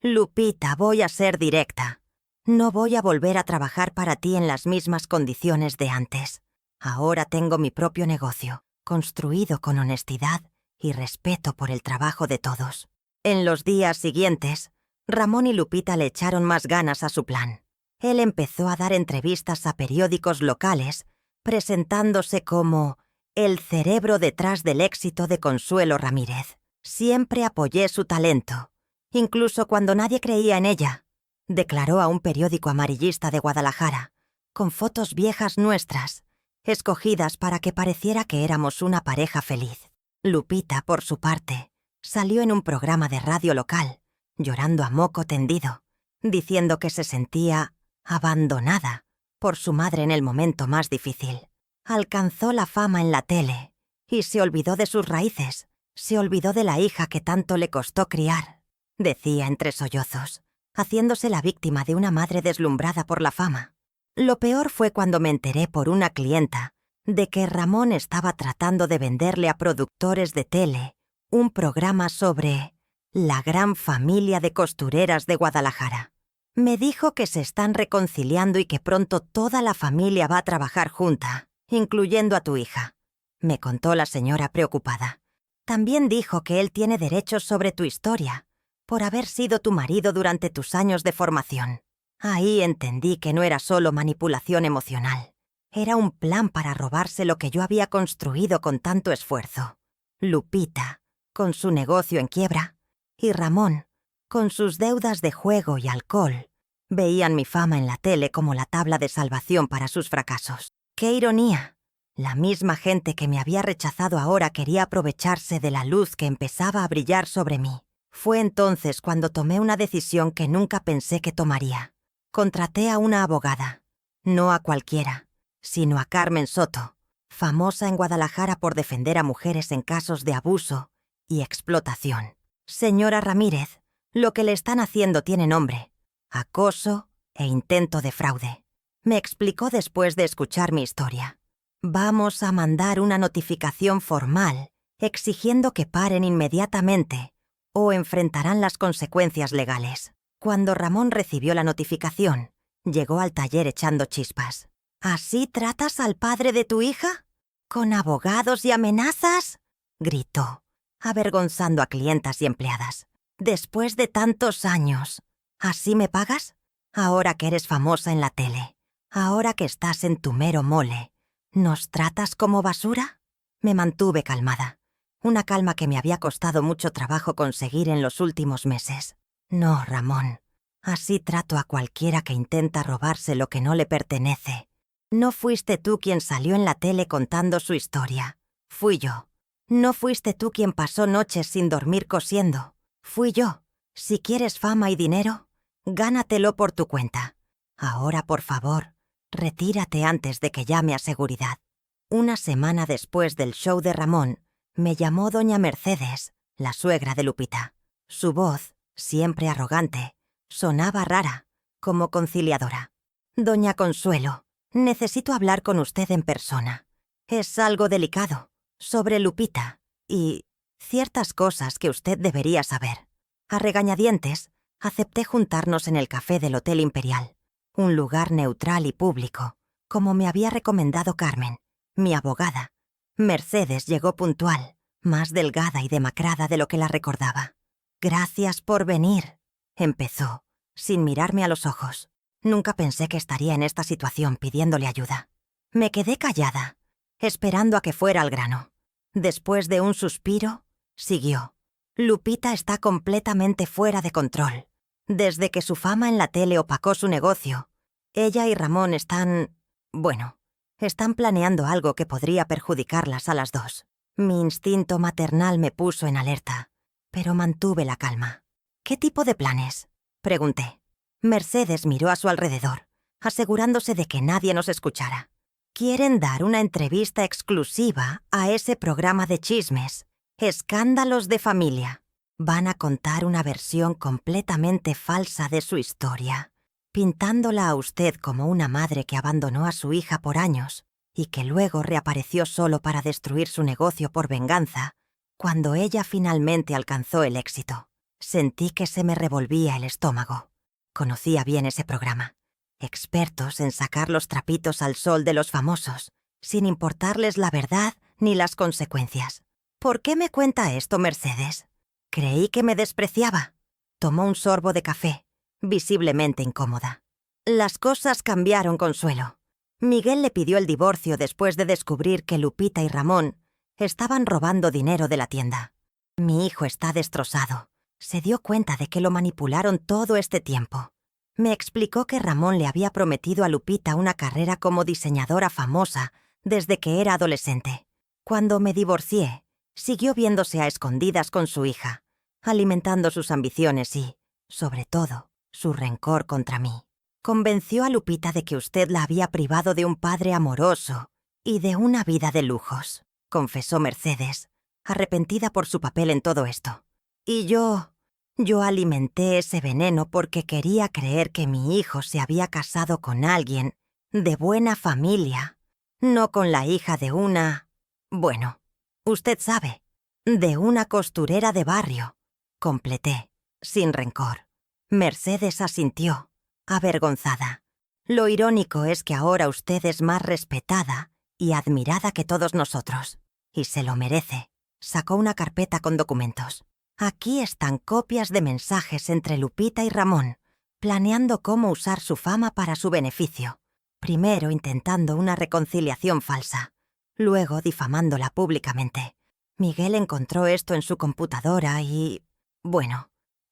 Lupita, voy a ser directa. No voy a volver a trabajar para ti en las mismas condiciones de antes. Ahora tengo mi propio negocio, construido con honestidad y respeto por el trabajo de todos. En los días siguientes, Ramón y Lupita le echaron más ganas a su plan. Él empezó a dar entrevistas a periódicos locales, presentándose como el cerebro detrás del éxito de Consuelo Ramírez. Siempre apoyé su talento, incluso cuando nadie creía en ella, declaró a un periódico amarillista de Guadalajara, con fotos viejas nuestras, escogidas para que pareciera que éramos una pareja feliz. Lupita, por su parte, salió en un programa de radio local, llorando a moco tendido, diciendo que se sentía abandonada por su madre en el momento más difícil. Alcanzó la fama en la tele y se olvidó de sus raíces, se olvidó de la hija que tanto le costó criar, decía entre sollozos, haciéndose la víctima de una madre deslumbrada por la fama. Lo peor fue cuando me enteré por una clienta de que Ramón estaba tratando de venderle a productores de tele un programa sobre la gran familia de costureras de Guadalajara. Me dijo que se están reconciliando y que pronto toda la familia va a trabajar junta, incluyendo a tu hija, me contó la señora preocupada. También dijo que él tiene derechos sobre tu historia, por haber sido tu marido durante tus años de formación. Ahí entendí que no era solo manipulación emocional. Era un plan para robarse lo que yo había construido con tanto esfuerzo. Lupita, con su negocio en quiebra, y Ramón, con sus deudas de juego y alcohol, veían mi fama en la tele como la tabla de salvación para sus fracasos. ¡Qué ironía! La misma gente que me había rechazado ahora quería aprovecharse de la luz que empezaba a brillar sobre mí. Fue entonces cuando tomé una decisión que nunca pensé que tomaría. Contraté a una abogada, no a cualquiera, sino a Carmen Soto, famosa en Guadalajara por defender a mujeres en casos de abuso y explotación. Señora Ramírez, lo que le están haciendo tiene nombre: acoso e intento de fraude. Me explicó después de escuchar mi historia. Vamos a mandar una notificación formal exigiendo que paren inmediatamente o enfrentarán las consecuencias legales. Cuando Ramón recibió la notificación, llegó al taller echando chispas. ¿Así tratas al padre de tu hija? ¿Con abogados y amenazas?, gritó, avergonzando a clientas y empleadas. Después de tantos años, ¿así me pagas? Ahora que eres famosa en la tele, ahora que estás en tu mero mole, ¿nos tratas como basura? Me mantuve calmada, una calma que me había costado mucho trabajo conseguir en los últimos meses. No, Ramón, así trato a cualquiera que intenta robarse lo que no le pertenece. No fuiste tú quien salió en la tele contando su historia, fui yo. No fuiste tú quien pasó noches sin dormir cosiendo, fui yo. Si quieres fama y dinero, gánatelo por tu cuenta. Ahora, por favor, retírate antes de que llame a seguridad. Una semana después del show de Ramón, me llamó doña Mercedes, la suegra de Lupita. Su voz, siempre arrogante, sonaba rara, como conciliadora. Doña Consuelo, necesito hablar con usted en persona. Es algo delicado, sobre Lupita, y ciertas cosas que usted debería saber. A regañadientes, acepté juntarnos en el café del Hotel Imperial, un lugar neutral y público, como me había recomendado Carmen, mi abogada. Mercedes llegó puntual, más delgada y demacrada de lo que la recordaba. «Gracias por venir», empezó, sin mirarme a los ojos. Nunca pensé que estaría en esta situación pidiéndole ayuda. Me quedé callada, esperando a que fuera al grano. Después de un suspiro, siguió. «Lupita está completamente fuera de control. Desde que su fama en la tele opacó su negocio, ella y Ramón están planeando algo que podría perjudicarlas a las dos». Mi instinto maternal me puso en alerta, pero mantuve la calma. «¿Qué tipo de planes?», pregunté. Mercedes miró a su alrededor, asegurándose de que nadie nos escuchara. «Quieren dar una entrevista exclusiva a ese programa de chismes, Escándalos de Familia. Van a contar una versión completamente falsa de su historia, pintándola a usted como una madre que abandonó a su hija por años y que luego reapareció solo para destruir su negocio por venganza, cuando ella finalmente alcanzó el éxito». Sentí que se me revolvía el estómago. Conocía bien ese programa. Expertos en sacar los trapitos al sol de los famosos, sin importarles la verdad ni las consecuencias. «¿Por qué me cuenta esto, Mercedes?». Creí que me despreciaba. Tomó un sorbo de café, visiblemente incómoda. «Las cosas cambiaron, Consuelo. Miguel le pidió el divorcio después de descubrir que Lupita y Ramón estaban robando dinero de la tienda. Mi hijo está destrozado. Se dio cuenta de que lo manipularon todo este tiempo. Me explicó que Ramón le había prometido a Lupita una carrera como diseñadora famosa desde que era adolescente. Cuando me divorcié, siguió viéndose a escondidas con su hija, alimentando sus ambiciones y, sobre todo, su rencor contra mí. Convenció a Lupita de que usted la había privado de un padre amoroso y de una vida de lujos», confesó Mercedes, arrepentida por su papel en todo esto. «Y yo alimenté ese veneno porque quería creer que mi hijo se había casado con alguien de buena familia, no con la hija de usted sabe, de una costurera de barrio», completé, sin rencor. Mercedes asintió, avergonzada. «Lo irónico es que ahora usted es más respetada y admirada que todos nosotros. Y se lo merece». Sacó una carpeta con documentos. «Aquí están copias de mensajes entre Lupita y Ramón, planeando cómo usar su fama para su beneficio. Primero intentando una reconciliación falsa, luego difamándola públicamente. Miguel encontró esto en su computadora y...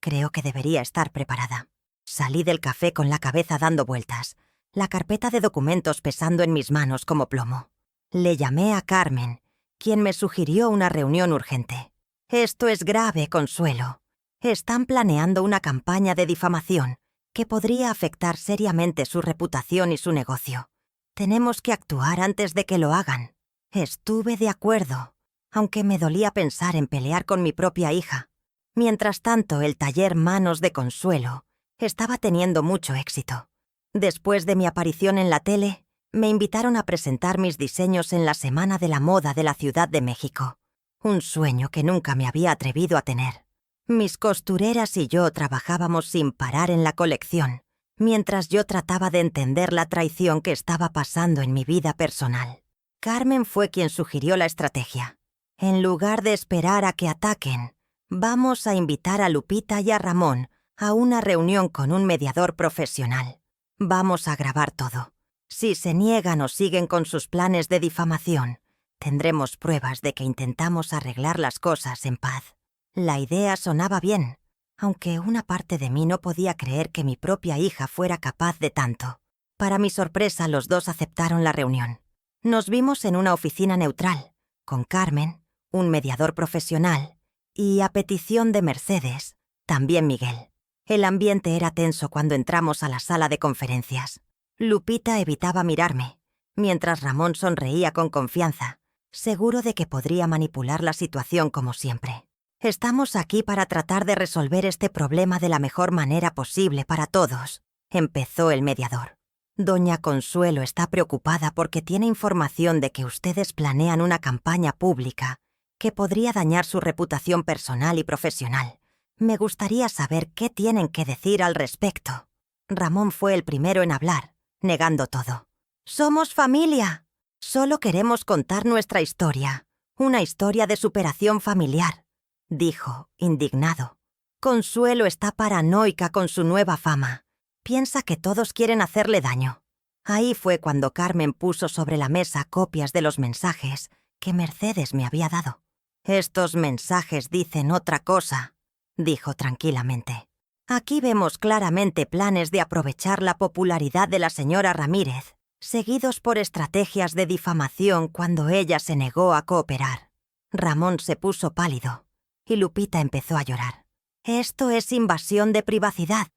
creo que debería estar preparada». Salí del café con la cabeza dando vueltas, la carpeta de documentos pesando en mis manos como plomo. Le llamé a Carmen, quien me sugirió una reunión urgente. «Esto es grave, Consuelo. Están planeando una campaña de difamación que podría afectar seriamente su reputación y su negocio. Tenemos que actuar antes de que lo hagan». Estuve de acuerdo, aunque me dolía pensar en pelear con mi propia hija. Mientras tanto, el taller Manos de Consuelo estaba teniendo mucho éxito. Después de mi aparición en la tele, me invitaron a presentar mis diseños en la Semana de la Moda de la Ciudad de México. Un sueño que nunca me había atrevido a tener. Mis costureras y yo trabajábamos sin parar en la colección, mientras yo trataba de entender la traición que estaba pasando en mi vida personal. Carmen fue quien sugirió la estrategia. «En lugar de esperar a que ataquen, vamos a invitar a Lupita y a Ramón a una reunión con un mediador profesional. Vamos a grabar todo. Si se niegan o siguen con sus planes de difamación, tendremos pruebas de que intentamos arreglar las cosas en paz». La idea sonaba bien, aunque una parte de mí no podía creer que mi propia hija fuera capaz de tanto. Para mi sorpresa, los dos aceptaron la reunión. Nos vimos en una oficina neutral, con Carmen, un mediador profesional, y, a petición de Mercedes, también Miguel. El ambiente era tenso cuando entramos a la sala de conferencias. Lupita evitaba mirarme, mientras Ramón sonreía con confianza, seguro de que podría manipular la situación como siempre. «Estamos aquí para tratar de resolver este problema de la mejor manera posible para todos», empezó el mediador. «Doña Consuelo está preocupada porque tiene información de que ustedes planean una campaña pública que podría dañar su reputación personal y profesional. Me gustaría saber qué tienen que decir al respecto. Ramón fue el primero en hablar, negando todo. «Somos familia. Solo queremos contar nuestra historia. Una historia de superación familiar», dijo, indignado. «Consuelo está paranoica con su nueva fama. Piensa que todos quieren hacerle daño». Ahí fue cuando Carmen puso sobre la mesa copias de los mensajes que Mercedes me había dado. «Estos mensajes dicen otra cosa», dijo tranquilamente. «Aquí vemos claramente planes de aprovechar la popularidad de la señora Ramírez, seguidos por estrategias de difamación cuando ella se negó a cooperar». Ramón se puso pálido y Lupita empezó a llorar. «Esto es invasión de privacidad.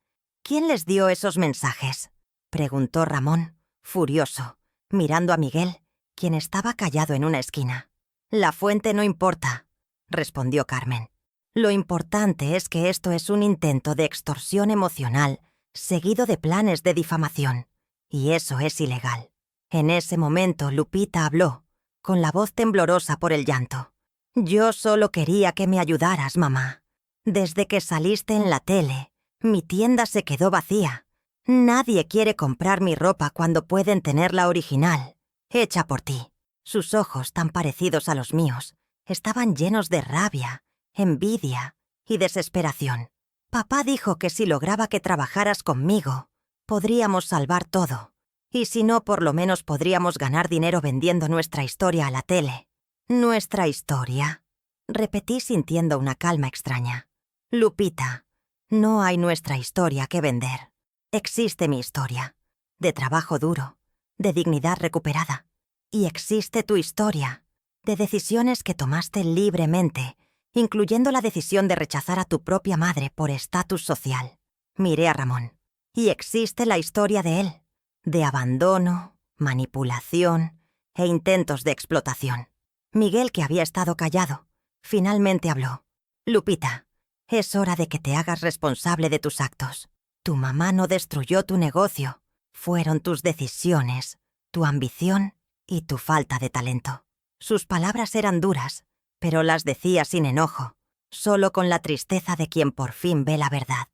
¿Quién les dio esos mensajes?», preguntó Ramón, furioso, mirando a Miguel, quien estaba callado en una esquina. «La fuente no importa», respondió Carmen. «Lo importante es que esto es un intento de extorsión emocional, seguido de planes de difamación, y eso es ilegal». En ese momento Lupita habló, con la voz temblorosa por el llanto. «Yo solo quería que me ayudaras, mamá. Desde que saliste en la tele, mi tienda se quedó vacía. Nadie quiere comprar mi ropa cuando pueden tener la original, hecha por ti». Sus ojos, tan parecidos a los míos, estaban llenos de rabia, envidia y desesperación. «Papá dijo que si lograba que trabajaras conmigo, podríamos salvar todo. Y si no, por lo menos podríamos ganar dinero vendiendo nuestra historia a la tele». «¿Nuestra historia?», repetí sintiendo una calma extraña. «Lupita, no hay nuestra historia que vender. Existe mi historia, de trabajo duro, de dignidad recuperada. Y existe tu historia, de decisiones que tomaste libremente, incluyendo la decisión de rechazar a tu propia madre por estatus social». Miré a Ramón. «Y existe la historia de él, de abandono, manipulación e intentos de explotación». Miguel, que había estado callado, finalmente habló. «Lupita, es hora de que te hagas responsable de tus actos. Tu mamá no destruyó tu negocio. Fueron tus decisiones, tu ambición y tu falta de talento». Sus palabras eran duras, pero las decía sin enojo, solo con la tristeza de quien por fin ve la verdad.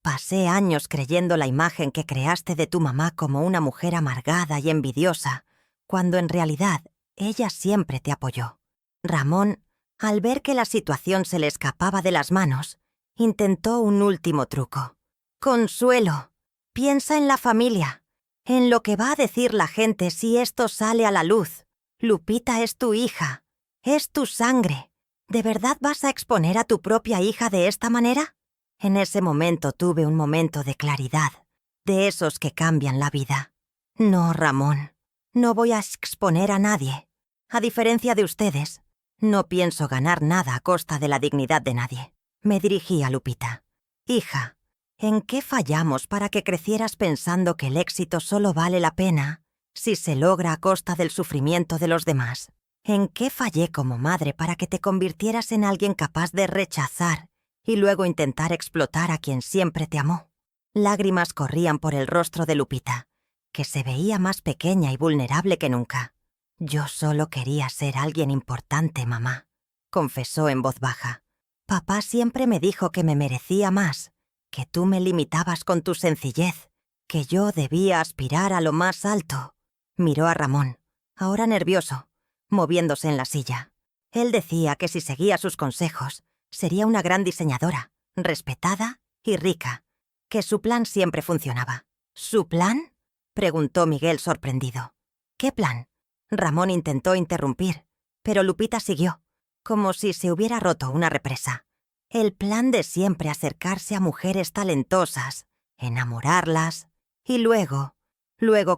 «Pasé años creyendo la imagen que creaste de tu mamá como una mujer amargada y envidiosa, cuando en realidad ella siempre te apoyó». Ramón, al ver que la situación se le escapaba de las manos, intentó un último truco. «Consuelo, piensa en la familia, en lo que va a decir la gente si esto sale a la luz. Lupita es tu hija, es tu sangre. ¿De verdad vas a exponer a tu propia hija de esta manera?». En ese momento tuve un momento de claridad, de esos que cambian la vida. «No, Ramón, no voy a exponer a nadie. A diferencia de ustedes, no pienso ganar nada a costa de la dignidad de nadie». Me dirigí a Lupita. «Hija, ¿en qué fallamos para que crecieras pensando que el éxito solo vale la pena si se logra a costa del sufrimiento de los demás? ¿En qué fallé como madre para que te convirtieras en alguien capaz de rechazar y luego intentar explotar a quien siempre te amó?». Lágrimas corrían por el rostro de Lupita, que se veía más pequeña y vulnerable que nunca. «Yo solo quería ser alguien importante, mamá», confesó en voz baja. «Papá siempre me dijo que me merecía más, que tú me limitabas con tu sencillez, que yo debía aspirar a lo más alto». Miró a Ramón, ahora nervioso, moviéndose en la silla. Él decía que si seguía sus consejos, sería una gran diseñadora, respetada y rica, que su plan siempre funcionaba. «¿Su plan?», preguntó Miguel sorprendido. «¿Qué plan?». Ramón intentó interrumpir, pero Lupita siguió, como si se hubiera roto una represa. «El plan de siempre acercarse a mujeres talentosas, enamorarlas y luego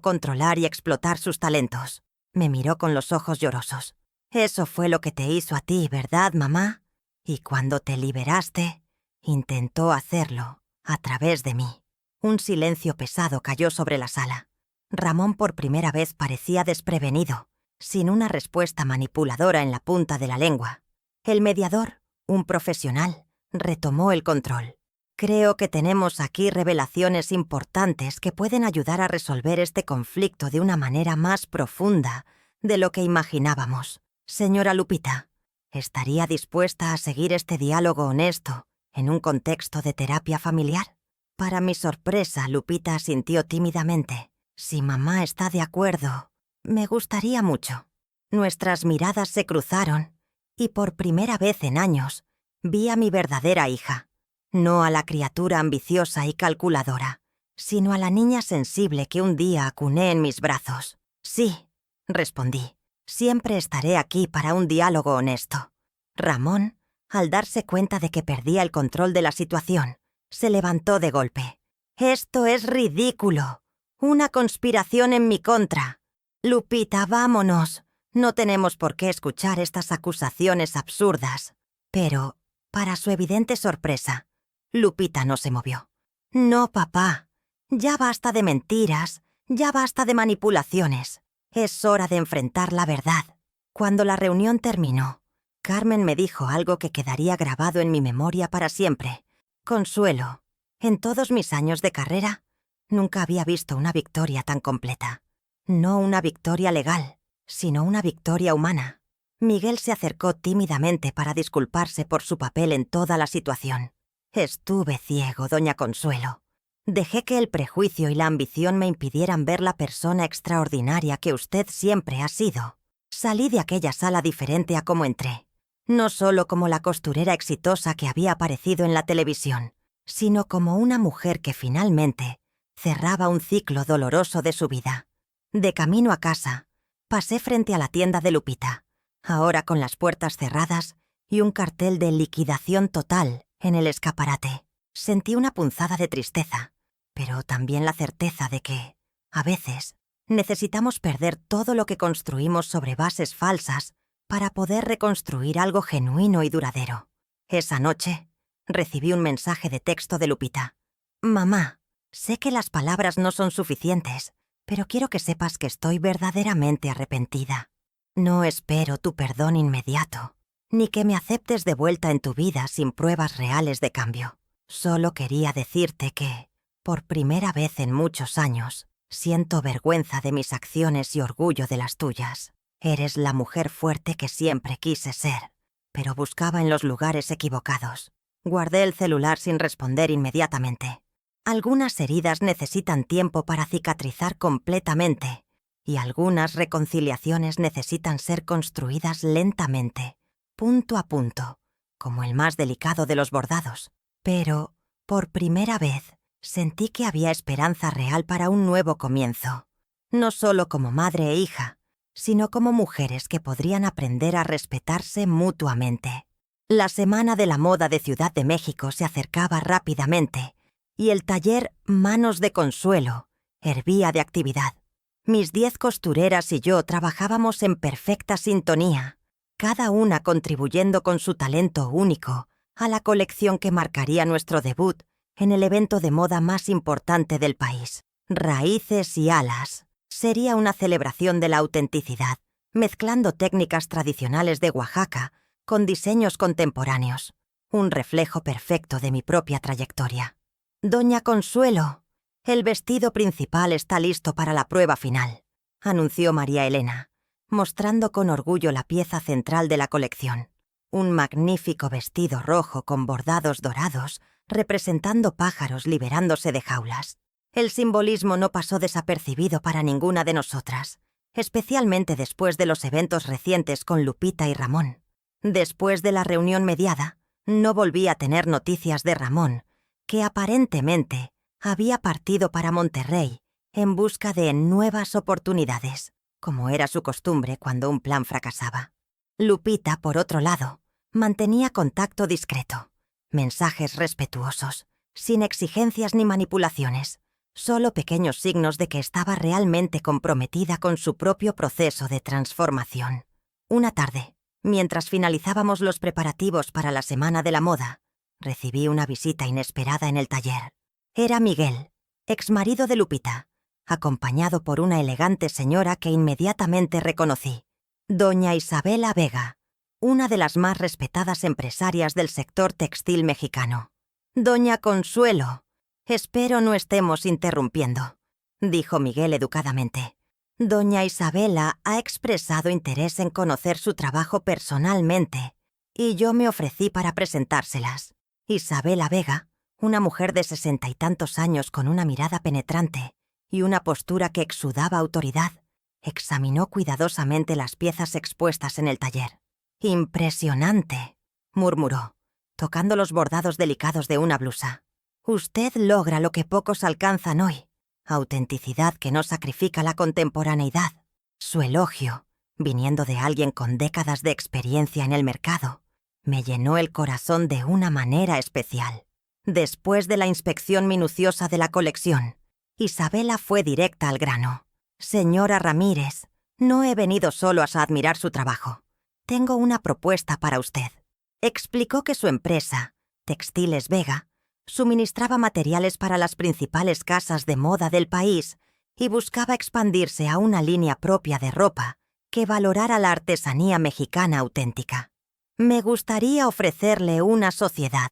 controlar y explotar sus talentos». Me miró con los ojos llorosos. «Eso fue lo que te hizo a ti, ¿verdad, mamá? Y cuando te liberaste, intentó hacerlo a través de mí». Un silencio pesado cayó sobre la sala. Ramón por primera vez parecía desprevenido, sin una respuesta manipuladora en la punta de la lengua. El mediador, un profesional, retomó el control. «Creo que tenemos aquí revelaciones importantes que pueden ayudar a resolver este conflicto de una manera más profunda de lo que imaginábamos. Señora Lupita, ¿Estaría dispuesta a seguir este diálogo honesto en un contexto de terapia familiar? Para mi sorpresa, Lupita asintió tímidamente. Si mamá está de acuerdo, me gustaría mucho. Nuestras miradas se cruzaron y por primera vez en años vi a mi verdadera hija. No a la criatura ambiciosa y calculadora, sino a la niña sensible que un día acuné en mis brazos. Sí, respondí. Siempre estaré aquí para un diálogo honesto. Ramón, al darse cuenta de que perdía el control de la situación, se levantó de golpe. «Esto es ridículo. Una conspiración en mi contra. Lupita, vámonos. No tenemos por qué escuchar estas acusaciones absurdas». Pero, para su evidente sorpresa, Lupita no se movió. «No, papá. Ya basta de mentiras, ya basta de manipulaciones. Es hora de enfrentar la verdad». Cuando la reunión terminó, Carmen me dijo algo que quedaría grabado en mi memoria para siempre. «Consuelo, en todos mis años de carrera, nunca había visto una victoria tan completa. No una victoria legal, sino una victoria humana». Miguel se acercó tímidamente para disculparse por su papel en toda la situación. «Estuve ciego, doña Consuelo. Dejé que el prejuicio y la ambición me impidieran ver la persona extraordinaria que usted siempre ha sido. Salí de aquella sala diferente a como entré. No solo como la costurera exitosa que había aparecido en la televisión, sino como una mujer que finalmente cerraba un ciclo doloroso de su vida. De camino a casa, pasé frente a la tienda de Lupita, ahora con las puertas cerradas y un cartel de liquidación total en el escaparate. Sentí una punzada de tristeza, pero también la certeza de que, a veces, necesitamos perder todo lo que construimos sobre bases falsas para poder reconstruir algo genuino y duradero. Esa noche, recibí un mensaje de texto de Lupita. «Mamá, sé que las palabras no son suficientes, pero quiero que sepas que estoy verdaderamente arrepentida. No espero tu perdón inmediato, ni que me aceptes de vuelta en tu vida sin pruebas reales de cambio. Solo quería decirte que, por primera vez en muchos años, siento vergüenza de mis acciones y orgullo de las tuyas. Eres la mujer fuerte que siempre quise ser, pero buscaba en los lugares equivocados». Guardé el celular sin responder inmediatamente. Algunas heridas necesitan tiempo para cicatrizar completamente, y algunas reconciliaciones necesitan ser construidas lentamente, punto a punto, como el más delicado de los bordados. Pero, por primera vez, sentí que había esperanza real para un nuevo comienzo. No solo como madre e hija, sino como mujeres que podrían aprender a respetarse mutuamente. La Semana de la Moda de Ciudad de México se acercaba rápidamente, y el taller Manos de Consuelo hervía de actividad. Mis 10 costureras y yo trabajábamos en perfecta sintonía, cada una contribuyendo con su talento único a la colección que marcaría nuestro debut en el evento de moda más importante del país. Raíces y alas. Sería una celebración de la autenticidad, mezclando técnicas tradicionales de Oaxaca con diseños contemporáneos, un reflejo perfecto de mi propia trayectoria. «Doña Consuelo, el vestido principal está listo para la prueba final», anunció María Elena, mostrando con orgullo la pieza central de la colección. Un magnífico vestido rojo con bordados dorados, representando pájaros liberándose de jaulas. El simbolismo no pasó desapercibido para ninguna de nosotras, especialmente después de los eventos recientes con Lupita y Ramón. Después de la reunión mediada, no volví a tener noticias de Ramón, que aparentemente había partido para Monterrey en busca de nuevas oportunidades, como era su costumbre cuando un plan fracasaba. Lupita, por otro lado, mantenía contacto discreto, mensajes respetuosos, sin exigencias ni manipulaciones, solo pequeños signos de que estaba realmente comprometida con su propio proceso de transformación. Una tarde, mientras finalizábamos los preparativos para la Semana de la Moda, recibí una visita inesperada en el taller. Era Miguel, exmarido de Lupita, acompañado por una elegante señora que inmediatamente reconocí. Doña Isabela Vega, una de las más respetadas empresarias del sector textil mexicano. «Doña Consuelo, espero no estemos interrumpiendo», dijo Miguel educadamente. «Doña Isabela ha expresado interés en conocer su trabajo personalmente y yo me ofrecí para presentárselas. Isabela Vega, una mujer de 60 y tantos años con una mirada penetrante y una postura que exudaba autoridad, examinó cuidadosamente las piezas expuestas en el taller. «Impresionante», murmuró, tocando los bordados delicados de una blusa. «Usted logra lo que pocos alcanzan hoy, autenticidad que no sacrifica la contemporaneidad». Su elogio, viniendo de alguien con décadas de experiencia en el mercado, me llenó el corazón de una manera especial. Después de la inspección minuciosa de la colección, Isabela fue directa al grano. «Señora Ramírez, no he venido solo a admirar su trabajo. Tengo una propuesta para usted». Explicó que su empresa, Textiles Vega, suministraba materiales para las principales casas de moda del país y buscaba expandirse a una línea propia de ropa que valorara la artesanía mexicana auténtica. «Me gustaría ofrecerle una sociedad,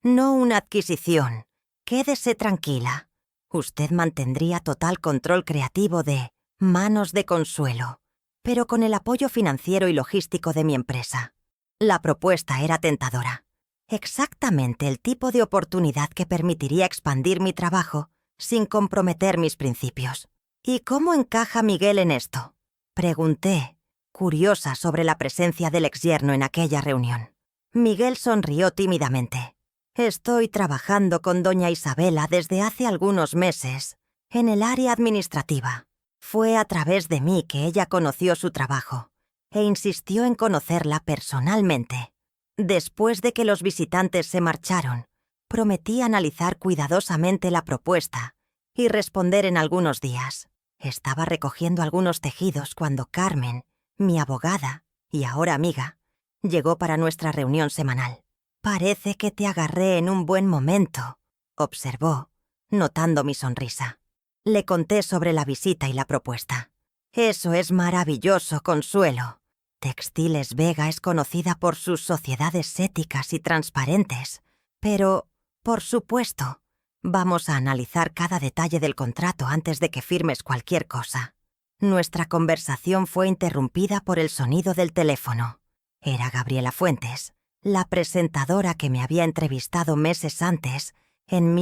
no una adquisición. Quédese tranquila. Usted mantendría total control creativo de Manos de Consuelo, pero con el apoyo financiero y logístico de mi empresa». La propuesta era tentadora. Exactamente el tipo de oportunidad que permitiría expandir mi trabajo sin comprometer mis principios. «¿Y cómo encaja Miguel en esto?», pregunté, curiosa sobre la presencia del exyerno en aquella reunión. Miguel sonrió tímidamente. «Estoy trabajando con doña Isabela desde hace algunos meses en el área administrativa. Fue a través de mí que ella conoció su trabajo e insistió en conocerla personalmente. Después de que los visitantes se marcharon, prometí analizar cuidadosamente la propuesta y responder en algunos días. Estaba recogiendo algunos tejidos cuando Carmen, mi abogada y ahora amiga, llegó para nuestra reunión semanal. «Parece que te agarré en un buen momento», observó, notando mi sonrisa. Le conté sobre la visita y la propuesta. «Eso es maravilloso, Consuelo. Textiles Vega es conocida por sus sociedades éticas y transparentes, pero, por supuesto, vamos a analizar cada detalle del contrato antes de que firmes cualquier cosa». Nuestra conversación fue interrumpida por el sonido del teléfono. Era Gabriela Fuentes, la presentadora que me había entrevistado meses antes en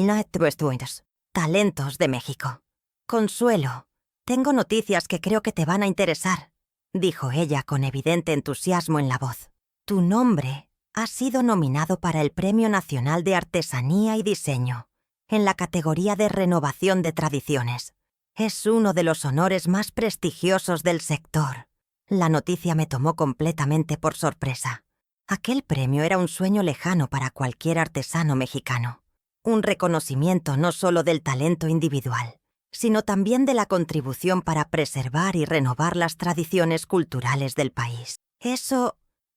Talentos de México. «Consuelo, tengo noticias que creo que te van a interesar», dijo ella con evidente entusiasmo en la voz. «Tu nombre ha sido nominado para el Premio Nacional de Artesanía y Diseño, en la categoría de Renovación de Tradiciones. Es uno de los honores más prestigiosos del sector». La noticia me tomó completamente por sorpresa. Aquel premio era un sueño lejano para cualquier artesano mexicano. Un reconocimiento no solo del talento individual, sino también de la contribución para preservar y renovar las tradiciones culturales del país. Eso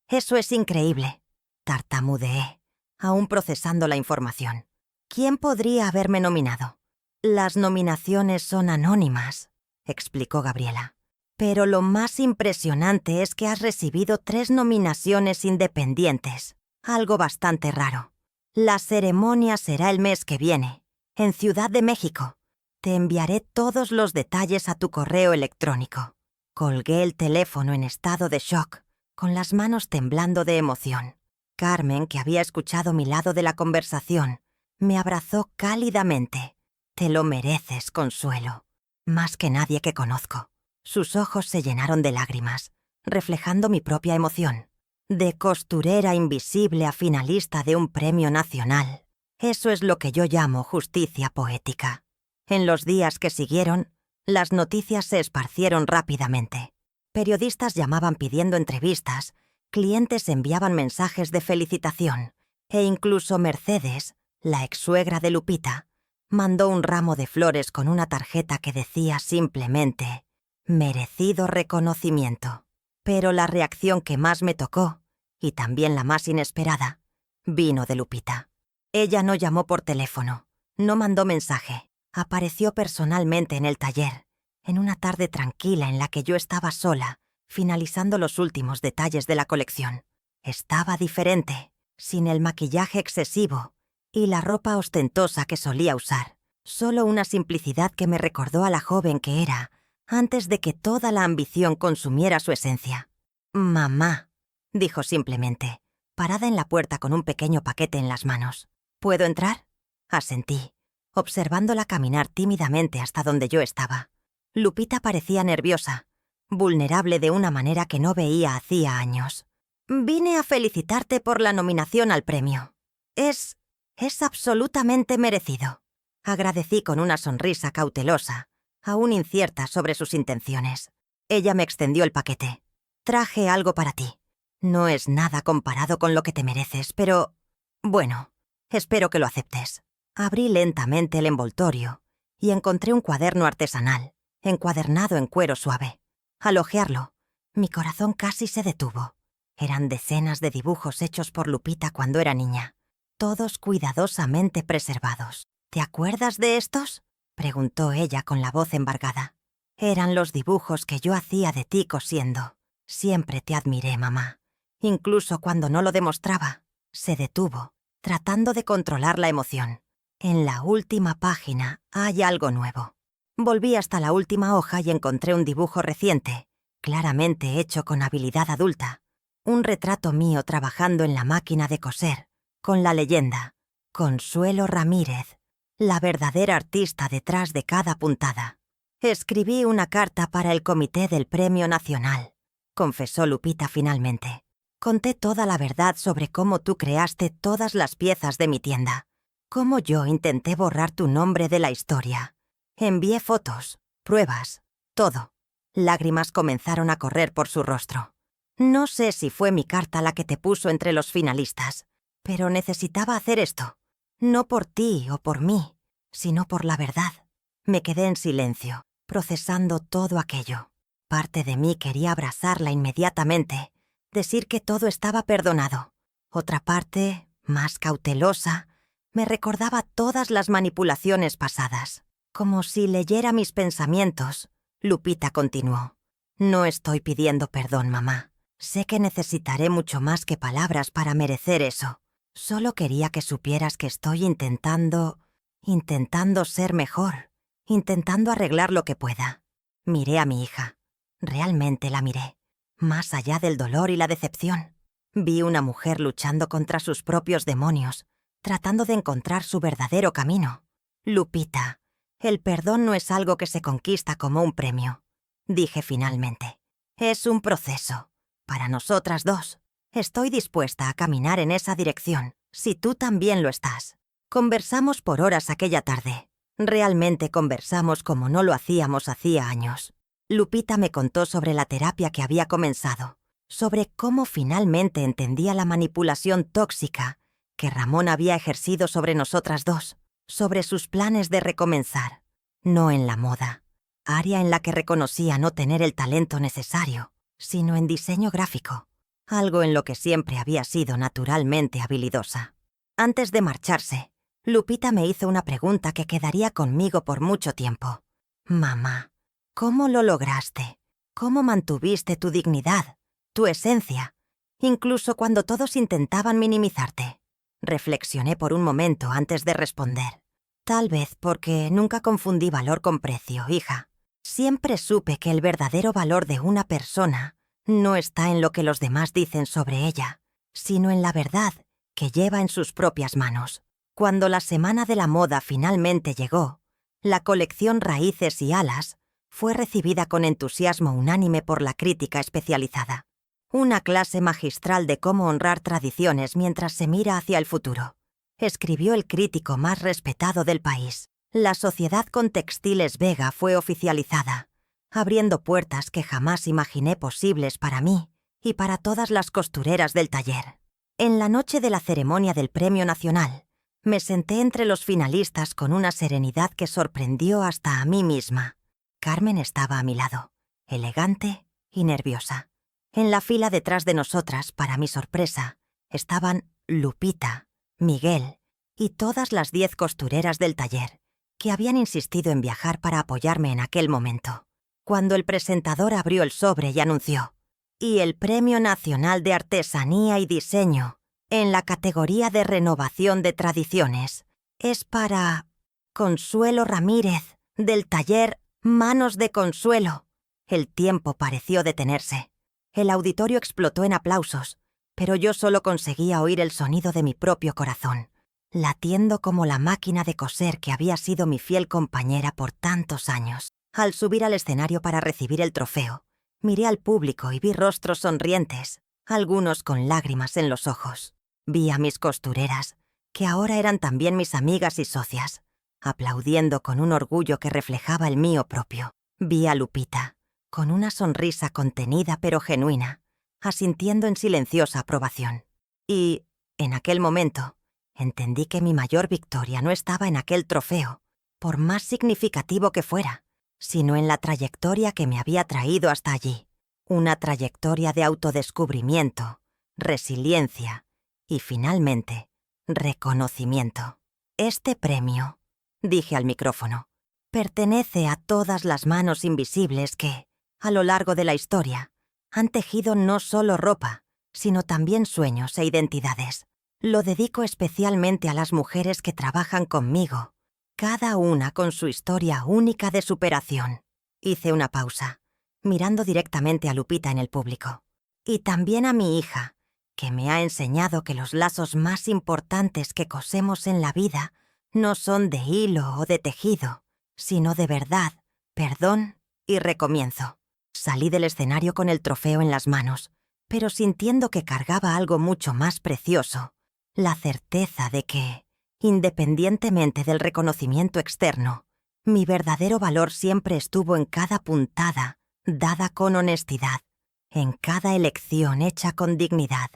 es increíble», tartamudeé, aún procesando la información. «¿Quién podría haberme nominado?». «Las nominaciones son anónimas», explicó Gabriela. «Pero lo más impresionante es que has recibido 3 nominaciones independientes, algo bastante raro. La ceremonia será el mes que viene, en Ciudad de México. Te enviaré todos los detalles a tu correo electrónico». Colgué el teléfono en estado de shock, con las manos temblando de emoción. Carmen, que había escuchado mi lado de la conversación, me abrazó cálidamente. «Te lo mereces, Consuelo. Más que nadie que conozco». Sus ojos se llenaron de lágrimas, reflejando mi propia emoción. «De costurera invisible a finalista de un premio nacional. Eso es lo que yo llamo justicia poética». En los días que siguieron, las noticias se esparcieron rápidamente. Periodistas llamaban pidiendo entrevistas, clientes enviaban mensajes de felicitación, e incluso Mercedes, la ex-suegra de Lupita, mandó un ramo de flores con una tarjeta que decía simplemente «merecido reconocimiento». Pero la reacción que más me tocó, y también la más inesperada, vino de Lupita. Ella no llamó por teléfono, no mandó mensaje. Apareció personalmente en el taller, en una tarde tranquila en la que yo estaba sola, finalizando los últimos detalles de la colección. Estaba diferente, sin el maquillaje excesivo y la ropa ostentosa que solía usar. Solo una simplicidad que me recordó a la joven que era antes de que toda la ambición consumiera su esencia. «Mamá», dijo simplemente, parada en la puerta con un pequeño paquete en las manos. ¿Puedo entrar? Asentí, observándola caminar tímidamente hasta donde yo estaba. Lupita parecía nerviosa, vulnerable de una manera que no veía hacía años. Vine a felicitarte por la nominación al premio. Es absolutamente merecido. Agradecí con una sonrisa cautelosa, aún incierta sobre sus intenciones. Ella me extendió el paquete. Traje algo para ti. No es nada comparado con lo que te mereces, pero... bueno, espero que lo aceptes. Abrí lentamente el envoltorio y encontré un cuaderno artesanal, encuadernado en cuero suave. Al hojearlo, mi corazón casi se detuvo. Eran decenas de dibujos hechos por Lupita cuando era niña, todos cuidadosamente preservados. ¿Te acuerdas de estos?, preguntó ella con la voz embargada. Eran los dibujos que yo hacía de ti cosiendo. Siempre te admiré, mamá. Incluso cuando no lo demostraba. Se detuvo, tratando de controlar la emoción. En la última página hay algo nuevo. Volví hasta la última hoja y encontré un dibujo reciente, claramente hecho con habilidad adulta. Un retrato mío trabajando en la máquina de coser, con la leyenda: Consuelo Ramírez, la verdadera artista detrás de cada puntada. Escribí una carta para el comité del Premio Nacional, confesó Lupita finalmente. Conté toda la verdad sobre cómo tú creaste todas las piezas de mi tienda, cómo yo intenté borrar tu nombre de la historia. Envié fotos, pruebas, todo. Lágrimas comenzaron a correr por su rostro. No sé si fue mi carta la que te puso entre los finalistas, pero necesitaba hacer esto. No por ti o por mí, sino por la verdad. Me quedé en silencio, procesando todo aquello. Parte de mí quería abrazarla inmediatamente, decir que todo estaba perdonado. Otra parte, más cautelosa, me recordaba todas las manipulaciones pasadas. Como si leyera mis pensamientos, Lupita continuó. No estoy pidiendo perdón, mamá. Sé que necesitaré mucho más que palabras para merecer eso. Solo quería que supieras que estoy intentando ser mejor, intentando arreglar lo que pueda. Miré a mi hija. Realmente la miré. Más allá del dolor y la decepción. Vi una mujer luchando contra sus propios demonios, tratando de encontrar su verdadero camino. Lupita, el perdón no es algo que se conquista como un premio, dije finalmente. Es un proceso. Para nosotras dos. Estoy dispuesta a caminar en esa dirección, si tú también lo estás. Conversamos por horas aquella tarde. Realmente conversamos como no lo hacíamos hacía años. Lupita me contó sobre la terapia que había comenzado, sobre cómo finalmente entendía la manipulación tóxica que Ramón había ejercido sobre nosotras dos, sobre sus planes de recomenzar. No en la moda, área en la que reconocía no tener el talento necesario, sino en diseño gráfico, algo en lo que siempre había sido naturalmente habilidosa. Antes de marcharse, Lupita me hizo una pregunta que quedaría conmigo por mucho tiempo. Mamá, ¿cómo lo lograste? ¿Cómo mantuviste tu dignidad, tu esencia, incluso cuando todos intentaban minimizarte? Reflexioné por un momento antes de responder. Tal vez porque nunca confundí valor con precio, hija. Siempre supe que el verdadero valor de una persona no está en lo que los demás dicen sobre ella, sino en la verdad que lleva en sus propias manos. Cuando la semana de la moda finalmente llegó, la colección Raíces y Alas fue recibida con entusiasmo unánime por la crítica especializada. Una clase magistral de cómo honrar tradiciones mientras se mira hacia el futuro, escribió el crítico más respetado del país. La sociedad con Textiles Vega fue oficializada, abriendo puertas que jamás imaginé posibles para mí y para todas las costureras del taller. En la noche de la ceremonia del Premio Nacional, me senté entre los finalistas con una serenidad que sorprendió hasta a mí misma. Carmen estaba a mi lado, elegante y nerviosa. En la fila detrás de nosotras, para mi sorpresa, estaban Lupita, Miguel y todas las 10 costureras del taller, que habían insistido en viajar para apoyarme en aquel momento. Cuando el presentador abrió el sobre y anunció: y el Premio Nacional de Artesanía y Diseño, en la categoría de Renovación de Tradiciones, es para Consuelo Ramírez, del taller Manos de Consuelo. El tiempo pareció detenerse. El auditorio explotó en aplausos, pero yo solo conseguía oír el sonido de mi propio corazón, latiendo como la máquina de coser que había sido mi fiel compañera por tantos años. Al subir al escenario para recibir el trofeo, miré al público y vi rostros sonrientes, algunos con lágrimas en los ojos. Vi a mis costureras, que ahora eran también mis amigas y socias, aplaudiendo con un orgullo que reflejaba el mío propio. Vi a Lupita, con una sonrisa contenida pero genuina, asintiendo en silenciosa aprobación. Y, en aquel momento, entendí que mi mayor victoria no estaba en aquel trofeo, por más significativo que fuera, sino en la trayectoria que me había traído hasta allí. Una trayectoria de autodescubrimiento, resiliencia y, finalmente, reconocimiento. Este premio, dije al micrófono, pertenece a todas las manos invisibles que, a lo largo de la historia, han tejido no solo ropa, sino también sueños e identidades. Lo dedico especialmente a las mujeres que trabajan conmigo, cada una con su historia única de superación. Hice una pausa, mirando directamente a Lupita en el público. Y también a mi hija, que me ha enseñado que los lazos más importantes que cosemos en la vida no son de hilo o de tejido, sino de verdad, perdón y recomienzo. Salí del escenario con el trofeo en las manos, pero sintiendo que cargaba algo mucho más precioso, la certeza de que, independientemente del reconocimiento externo, mi verdadero valor siempre estuvo en cada puntada, dada con honestidad, en cada elección hecha con dignidad,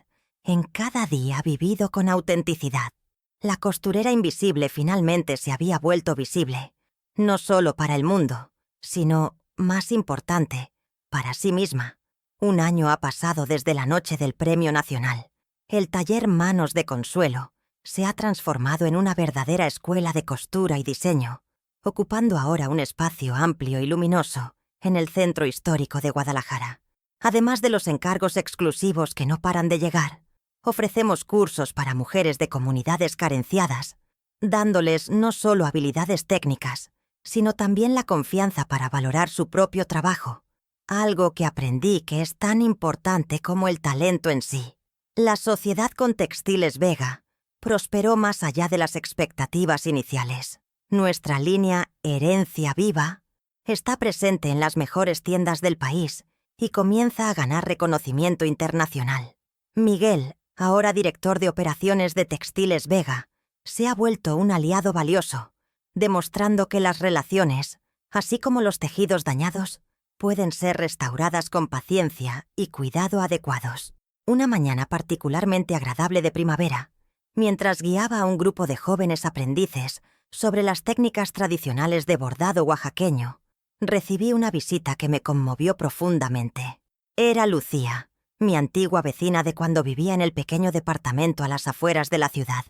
en cada día vivido con autenticidad. La costurera invisible finalmente se había vuelto visible, no solo para el mundo, sino, más importante, para sí misma. Un año ha pasado desde la noche del Premio Nacional. El taller Manos de Consuelo se ha transformado en una verdadera escuela de costura y diseño, ocupando ahora un espacio amplio y luminoso en el centro histórico de Guadalajara. Además de los encargos exclusivos que no paran de llegar, ofrecemos cursos para mujeres de comunidades carenciadas, dándoles no solo habilidades técnicas, sino también la confianza para valorar su propio trabajo, algo que aprendí que es tan importante como el talento en sí. La sociedad con Textiles Vega prosperó más allá de las expectativas iniciales. Nuestra línea Herencia Viva está presente en las mejores tiendas del país y comienza a ganar reconocimiento internacional. Miguel, ahora director de operaciones de Textiles Vega, se ha vuelto un aliado valioso, demostrando que las relaciones, así como los tejidos dañados, pueden ser restauradas con paciencia y cuidado adecuados. Una mañana particularmente agradable de primavera, mientras guiaba a un grupo de jóvenes aprendices sobre las técnicas tradicionales de bordado oaxaqueño, recibí una visita que me conmovió profundamente. Era Lucía, mi antigua vecina de cuando vivía en el pequeño departamento a las afueras de la ciudad,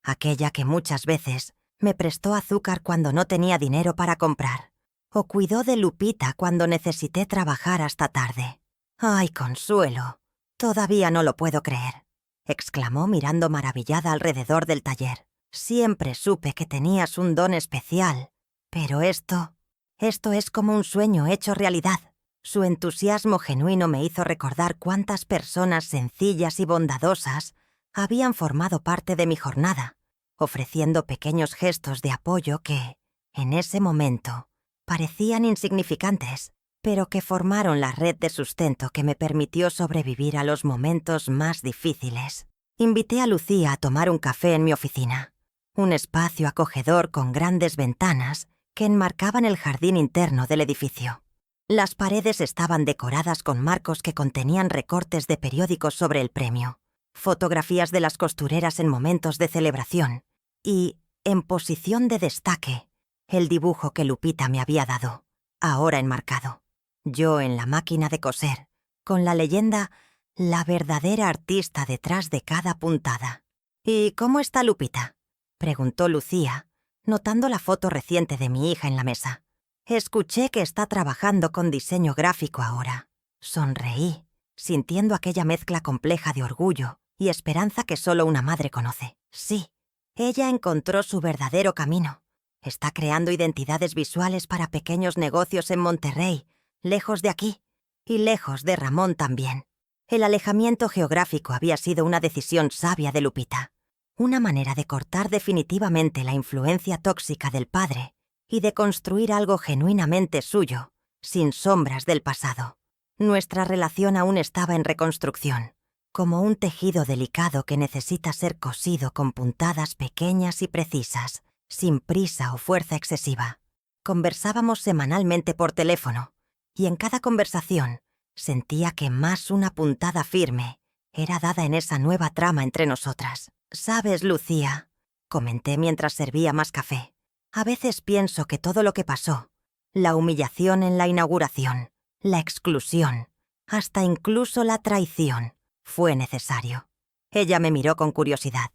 aquella que muchas veces me prestó azúcar cuando no tenía dinero para comprar, o cuidó de Lupita cuando necesité trabajar hasta tarde. ¡Ay, Consuelo! Todavía no lo puedo creer, exclamó mirando maravillada alrededor del taller. Siempre supe que tenías un don especial, pero esto es como un sueño hecho realidad. Su entusiasmo genuino me hizo recordar cuántas personas sencillas y bondadosas habían formado parte de mi jornada, ofreciendo pequeños gestos de apoyo que, en ese momento, parecían insignificantes, pero que formaron la red de sustento que me permitió sobrevivir a los momentos más difíciles. Invité a Lucía a tomar un café en mi oficina, un espacio acogedor con grandes ventanas que enmarcaban el jardín interno del edificio. Las paredes estaban decoradas con marcos que contenían recortes de periódicos sobre el premio, fotografías de las costureras en momentos de celebración y, en posición de destaque, el dibujo que Lupita me había dado, ahora enmarcado. Yo en la máquina de coser, con la leyenda «La verdadera artista detrás de cada puntada». «¿Y cómo está Lupita?», preguntó Lucía, notando la foto reciente de mi hija en la mesa. «Escuché que está trabajando con diseño gráfico ahora». Sonreí, sintiendo aquella mezcla compleja de orgullo y esperanza que solo una madre conoce. Sí, ella encontró su verdadero camino. Está creando identidades visuales para pequeños negocios en Monterrey, lejos de aquí, y lejos de Ramón también. El alejamiento geográfico había sido una decisión sabia de Lupita, una manera de cortar definitivamente la influencia tóxica del padre y de construir algo genuinamente suyo, sin sombras del pasado. Nuestra relación aún estaba en reconstrucción, como un tejido delicado que necesita ser cosido con puntadas pequeñas y precisas, sin prisa o fuerza excesiva. Conversábamos semanalmente por teléfono, y en cada conversación sentía que más una puntada firme era dada en esa nueva trama entre nosotras. «¿Sabes, Lucía?», comenté mientras servía más café. «A veces pienso que todo lo que pasó, la humillación en la inauguración, la exclusión, hasta incluso la traición, fue necesario». Ella me miró con curiosidad.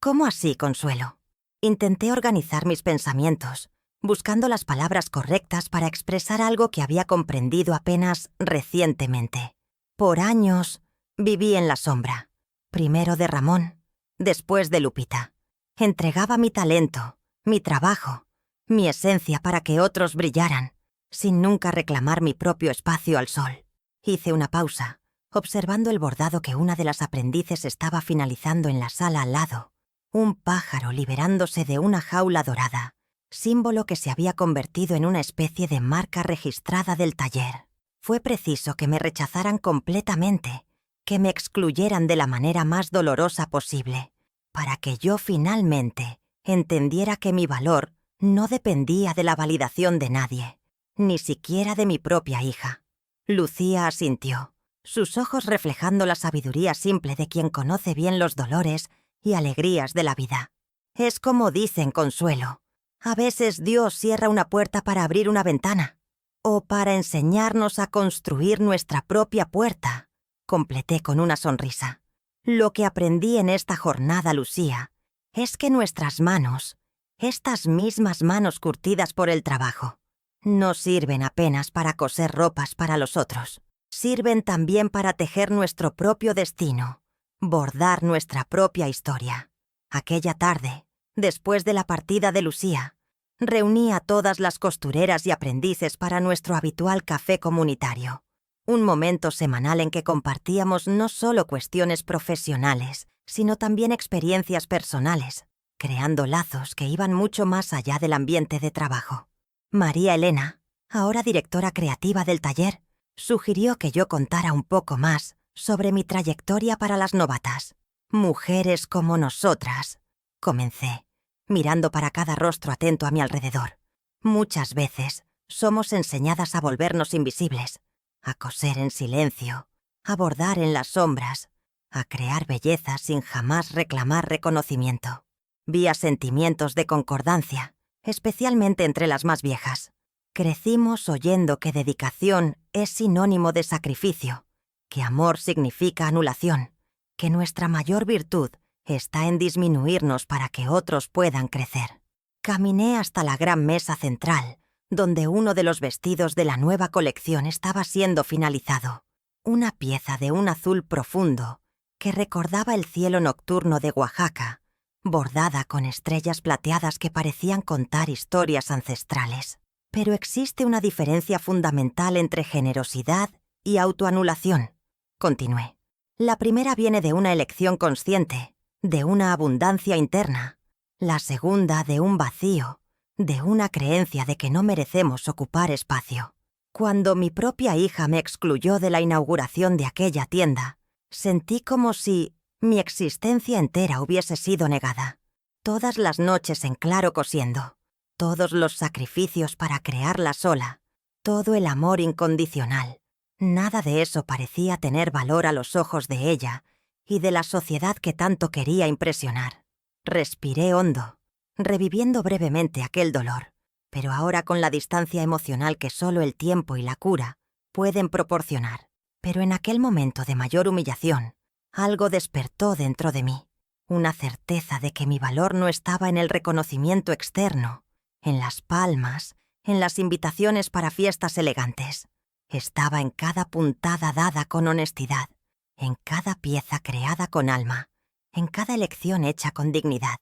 «¿Cómo así, Consuelo?». Intenté organizar mis pensamientos, buscando las palabras correctas para expresar algo que había comprendido apenas recientemente. Por años viví en la sombra, primero de Ramón, después de Lupita. Entregaba mi talento, mi trabajo, mi esencia para que otros brillaran, sin nunca reclamar mi propio espacio al sol. Hice una pausa, observando el bordado que una de las aprendices estaba finalizando en la sala al lado. Un pájaro liberándose de una jaula dorada, símbolo que se había convertido en una especie de marca registrada del taller. Fue preciso que me rechazaran completamente, que me excluyeran de la manera más dolorosa posible, para que yo finalmente entendiera que mi valor no dependía de la validación de nadie, ni siquiera de mi propia hija. Lucía asintió, sus ojos reflejando la sabiduría simple de quien conoce bien los dolores y alegrías de la vida. «Es como dicen, Consuelo. A veces Dios cierra una puerta para abrir una ventana, o para enseñarnos a construir nuestra propia puerta», completé con una sonrisa. «Lo que aprendí en esta jornada, Lucía, es que nuestras manos, estas mismas manos curtidas por el trabajo, no sirven apenas para coser ropas para los otros. Sirven también para tejer nuestro propio destino, bordar nuestra propia historia». Aquella tarde, después de la partida de Lucía, reuní a todas las costureras y aprendices para nuestro habitual café comunitario, un momento semanal en que compartíamos no solo cuestiones profesionales, sino también experiencias personales, creando lazos que iban mucho más allá del ambiente de trabajo. María Elena, ahora directora creativa del taller, sugirió que yo contara un poco más sobre mi trayectoria para las novatas. «Mujeres como nosotras», comencé, mirando para cada rostro atento a mi alrededor. «Muchas veces somos enseñadas a volvernos invisibles, a coser en silencio, a bordar en las sombras, a crear belleza sin jamás reclamar reconocimiento». Vi sentimientos de concordancia, especialmente entre las más viejas. Crecimos oyendo que dedicación es sinónimo de sacrificio, que amor significa anulación, que nuestra mayor virtud está en disminuirnos para que otros puedan crecer. Caminé hasta la gran mesa central, donde uno de los vestidos de la nueva colección estaba siendo finalizado. Una pieza de un azul profundo que recordaba el cielo nocturno de Oaxaca, bordada con estrellas plateadas que parecían contar historias ancestrales. Pero existe una diferencia fundamental entre generosidad y autoanulación, continué. La primera viene de una elección consciente, de una abundancia interna. La segunda de un vacío, de una creencia de que no merecemos ocupar espacio. Cuando mi propia hija me excluyó de la inauguración de aquella tienda, sentí como si mi existencia entera hubiese sido negada. Todas las noches en claro cosiendo, todos los sacrificios para crearla sola, todo el amor incondicional. Nada de eso parecía tener valor a los ojos de ella y de la sociedad que tanto quería impresionar. Respiré hondo, reviviendo brevemente aquel dolor, pero ahora con la distancia emocional que solo el tiempo y la cura pueden proporcionar. Pero en aquel momento de mayor humillación, algo despertó dentro de mí, una certeza de que mi valor no estaba en el reconocimiento externo, en las palmas, en las invitaciones para fiestas elegantes. Estaba en cada puntada dada con honestidad, en cada pieza creada con alma, en cada elección hecha con dignidad,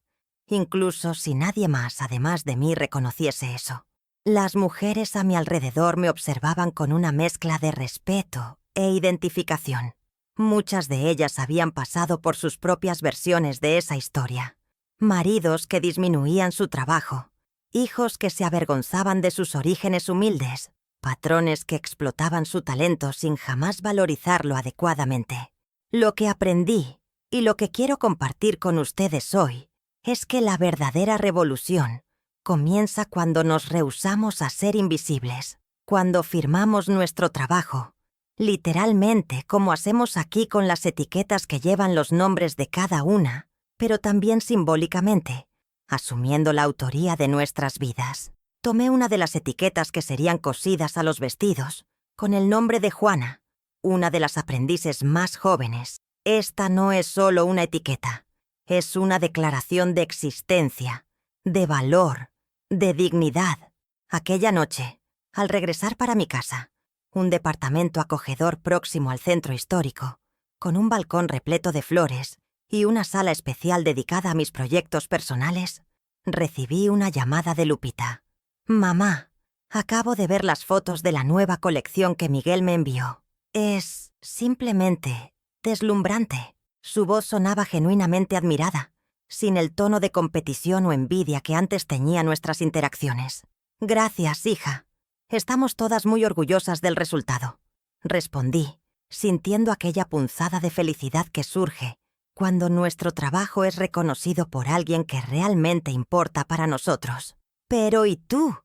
incluso si nadie más además de mí reconociese eso. Las mujeres a mi alrededor me observaban con una mezcla de respeto e identificación. Muchas de ellas habían pasado por sus propias versiones de esa historia. Maridos que disminuían su trabajo, hijos que se avergonzaban de sus orígenes humildes, patrones que explotaban su talento sin jamás valorizarlo adecuadamente. Lo que aprendí y lo que quiero compartir con ustedes hoy es que la verdadera revolución comienza cuando nos rehusamos a ser invisibles, cuando firmamos nuestro trabajo, literalmente como hacemos aquí con las etiquetas que llevan los nombres de cada una, pero también simbólicamente, asumiendo la autoría de nuestras vidas. Tomé una de las etiquetas que serían cosidas a los vestidos, con el nombre de Juana, una de las aprendices más jóvenes. Esta no es solo una etiqueta, es una declaración de existencia, de valor, de dignidad. Aquella noche, al regresar para mi casa, un departamento acogedor próximo al centro histórico, con un balcón repleto de flores y una sala especial dedicada a mis proyectos personales, recibí una llamada de Lupita. «Mamá, acabo de ver las fotos de la nueva colección que Miguel me envió. Es simplemente deslumbrante». Su voz sonaba genuinamente admirada, sin el tono de competición o envidia que antes teñía nuestras interacciones. «Gracias, hija. Estamos todas muy orgullosas del resultado», respondí, sintiendo aquella punzada de felicidad que surge cuando nuestro trabajo es reconocido por alguien que realmente importa para nosotros. «Pero ¿y tú?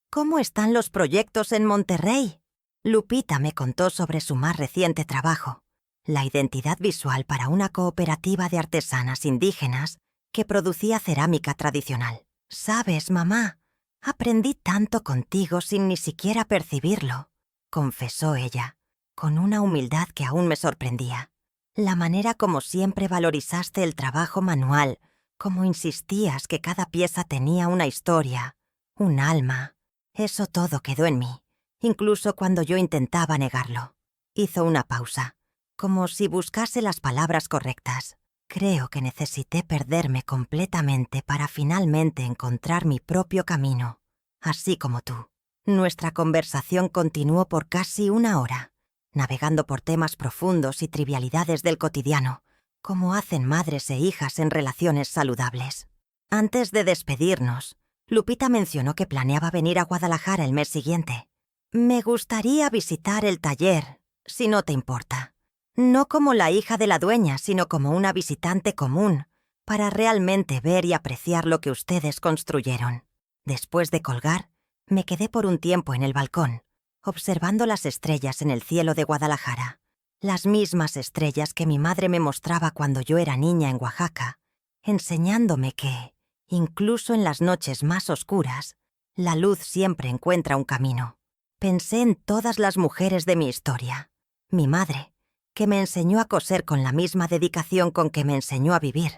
¿Cómo están los proyectos en Monterrey?» Lupita me contó sobre su más reciente trabajo, la identidad visual para una cooperativa de artesanas indígenas que producía cerámica tradicional. «Sabes, mamá, aprendí tanto contigo sin ni siquiera percibirlo», confesó ella, con una humildad que aún me sorprendía. «La manera como siempre valorizaste el trabajo manual, como insistías que cada pieza tenía una historia, un alma, eso todo quedó en mí, incluso cuando yo intentaba negarlo». Hizo una pausa, como si buscase las palabras correctas. «Creo que necesité perderme completamente para finalmente encontrar mi propio camino, así como tú». Nuestra conversación continuó por casi una hora, navegando por temas profundos y trivialidades del cotidiano, como hacen madres e hijas en relaciones saludables. Antes de despedirnos, Lupita mencionó que planeaba venir a Guadalajara el mes siguiente. «Me gustaría visitar el taller, si no te importa. No como la hija de la dueña, sino como una visitante común, para realmente ver y apreciar lo que ustedes construyeron». Después de colgar, me quedé por un tiempo en el balcón, observando las estrellas en el cielo de Guadalajara. Las mismas estrellas que mi madre me mostraba cuando yo era niña en Oaxaca, enseñándome que, incluso en las noches más oscuras, la luz siempre encuentra un camino. Pensé en todas las mujeres de mi historia. Mi madre, que me enseñó a coser con la misma dedicación con que me enseñó a vivir.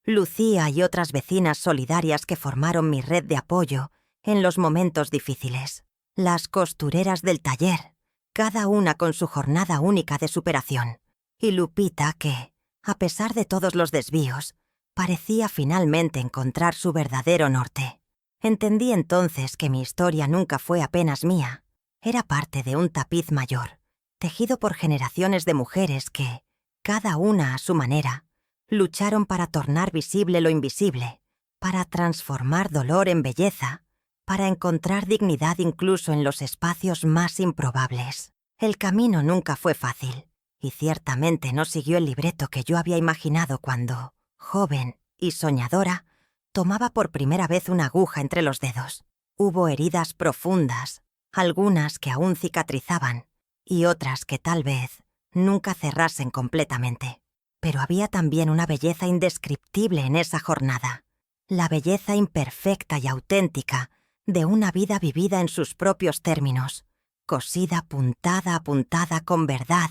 Lucía y otras vecinas solidarias que formaron mi red de apoyo en los momentos difíciles. Las costureras del taller, cada una con su jornada única de superación. Y Lupita que, a pesar de todos los desvíos, parecía finalmente encontrar su verdadero norte. Entendí entonces que mi historia nunca fue apenas mía. Era parte de un tapiz mayor, tejido por generaciones de mujeres que, cada una a su manera, lucharon para tornar visible lo invisible, para transformar dolor en belleza, para encontrar dignidad incluso en los espacios más improbables. El camino nunca fue fácil, y ciertamente no siguió el libreto que yo había imaginado cuando, joven y soñadora, tomaba por primera vez una aguja entre los dedos. Hubo heridas profundas, algunas que aún cicatrizaban, y otras que tal vez nunca cerrasen completamente. Pero había también una belleza indescriptible en esa jornada, la belleza imperfecta y auténtica de una vida vivida en sus propios términos, cosida puntada a puntada con verdad,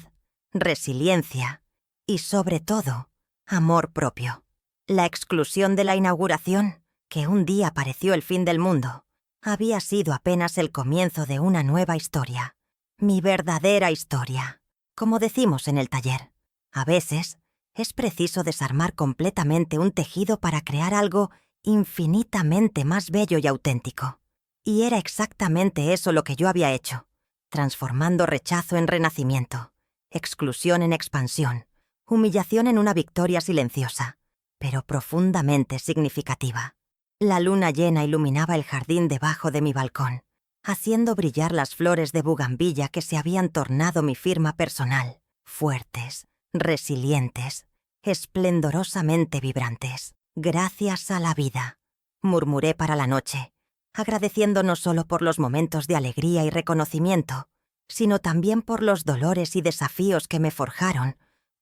resiliencia y, sobre todo, amor propio. La exclusión de la inauguración, que un día pareció el fin del mundo, había sido apenas el comienzo de una nueva historia, mi verdadera historia. Como decimos en el taller, a veces es preciso desarmar completamente un tejido para crear algo infinitamente más bello y auténtico. Y era exactamente eso lo que yo había hecho, transformando rechazo en renacimiento, exclusión en expansión, Humillación en una victoria silenciosa, pero profundamente significativa. La luna llena iluminaba el jardín debajo de mi balcón, haciendo brillar las flores de bugambilla que se habían tornado mi firma personal, fuertes, resilientes, esplendorosamente vibrantes. Gracias a la vida, murmuré para la noche, agradeciendo no solo por los momentos de alegría y reconocimiento, sino también por los dolores y desafíos que me forjaron,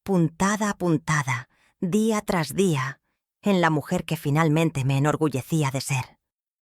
puntada a puntada, día tras día, en la mujer que finalmente me enorgullecía de ser.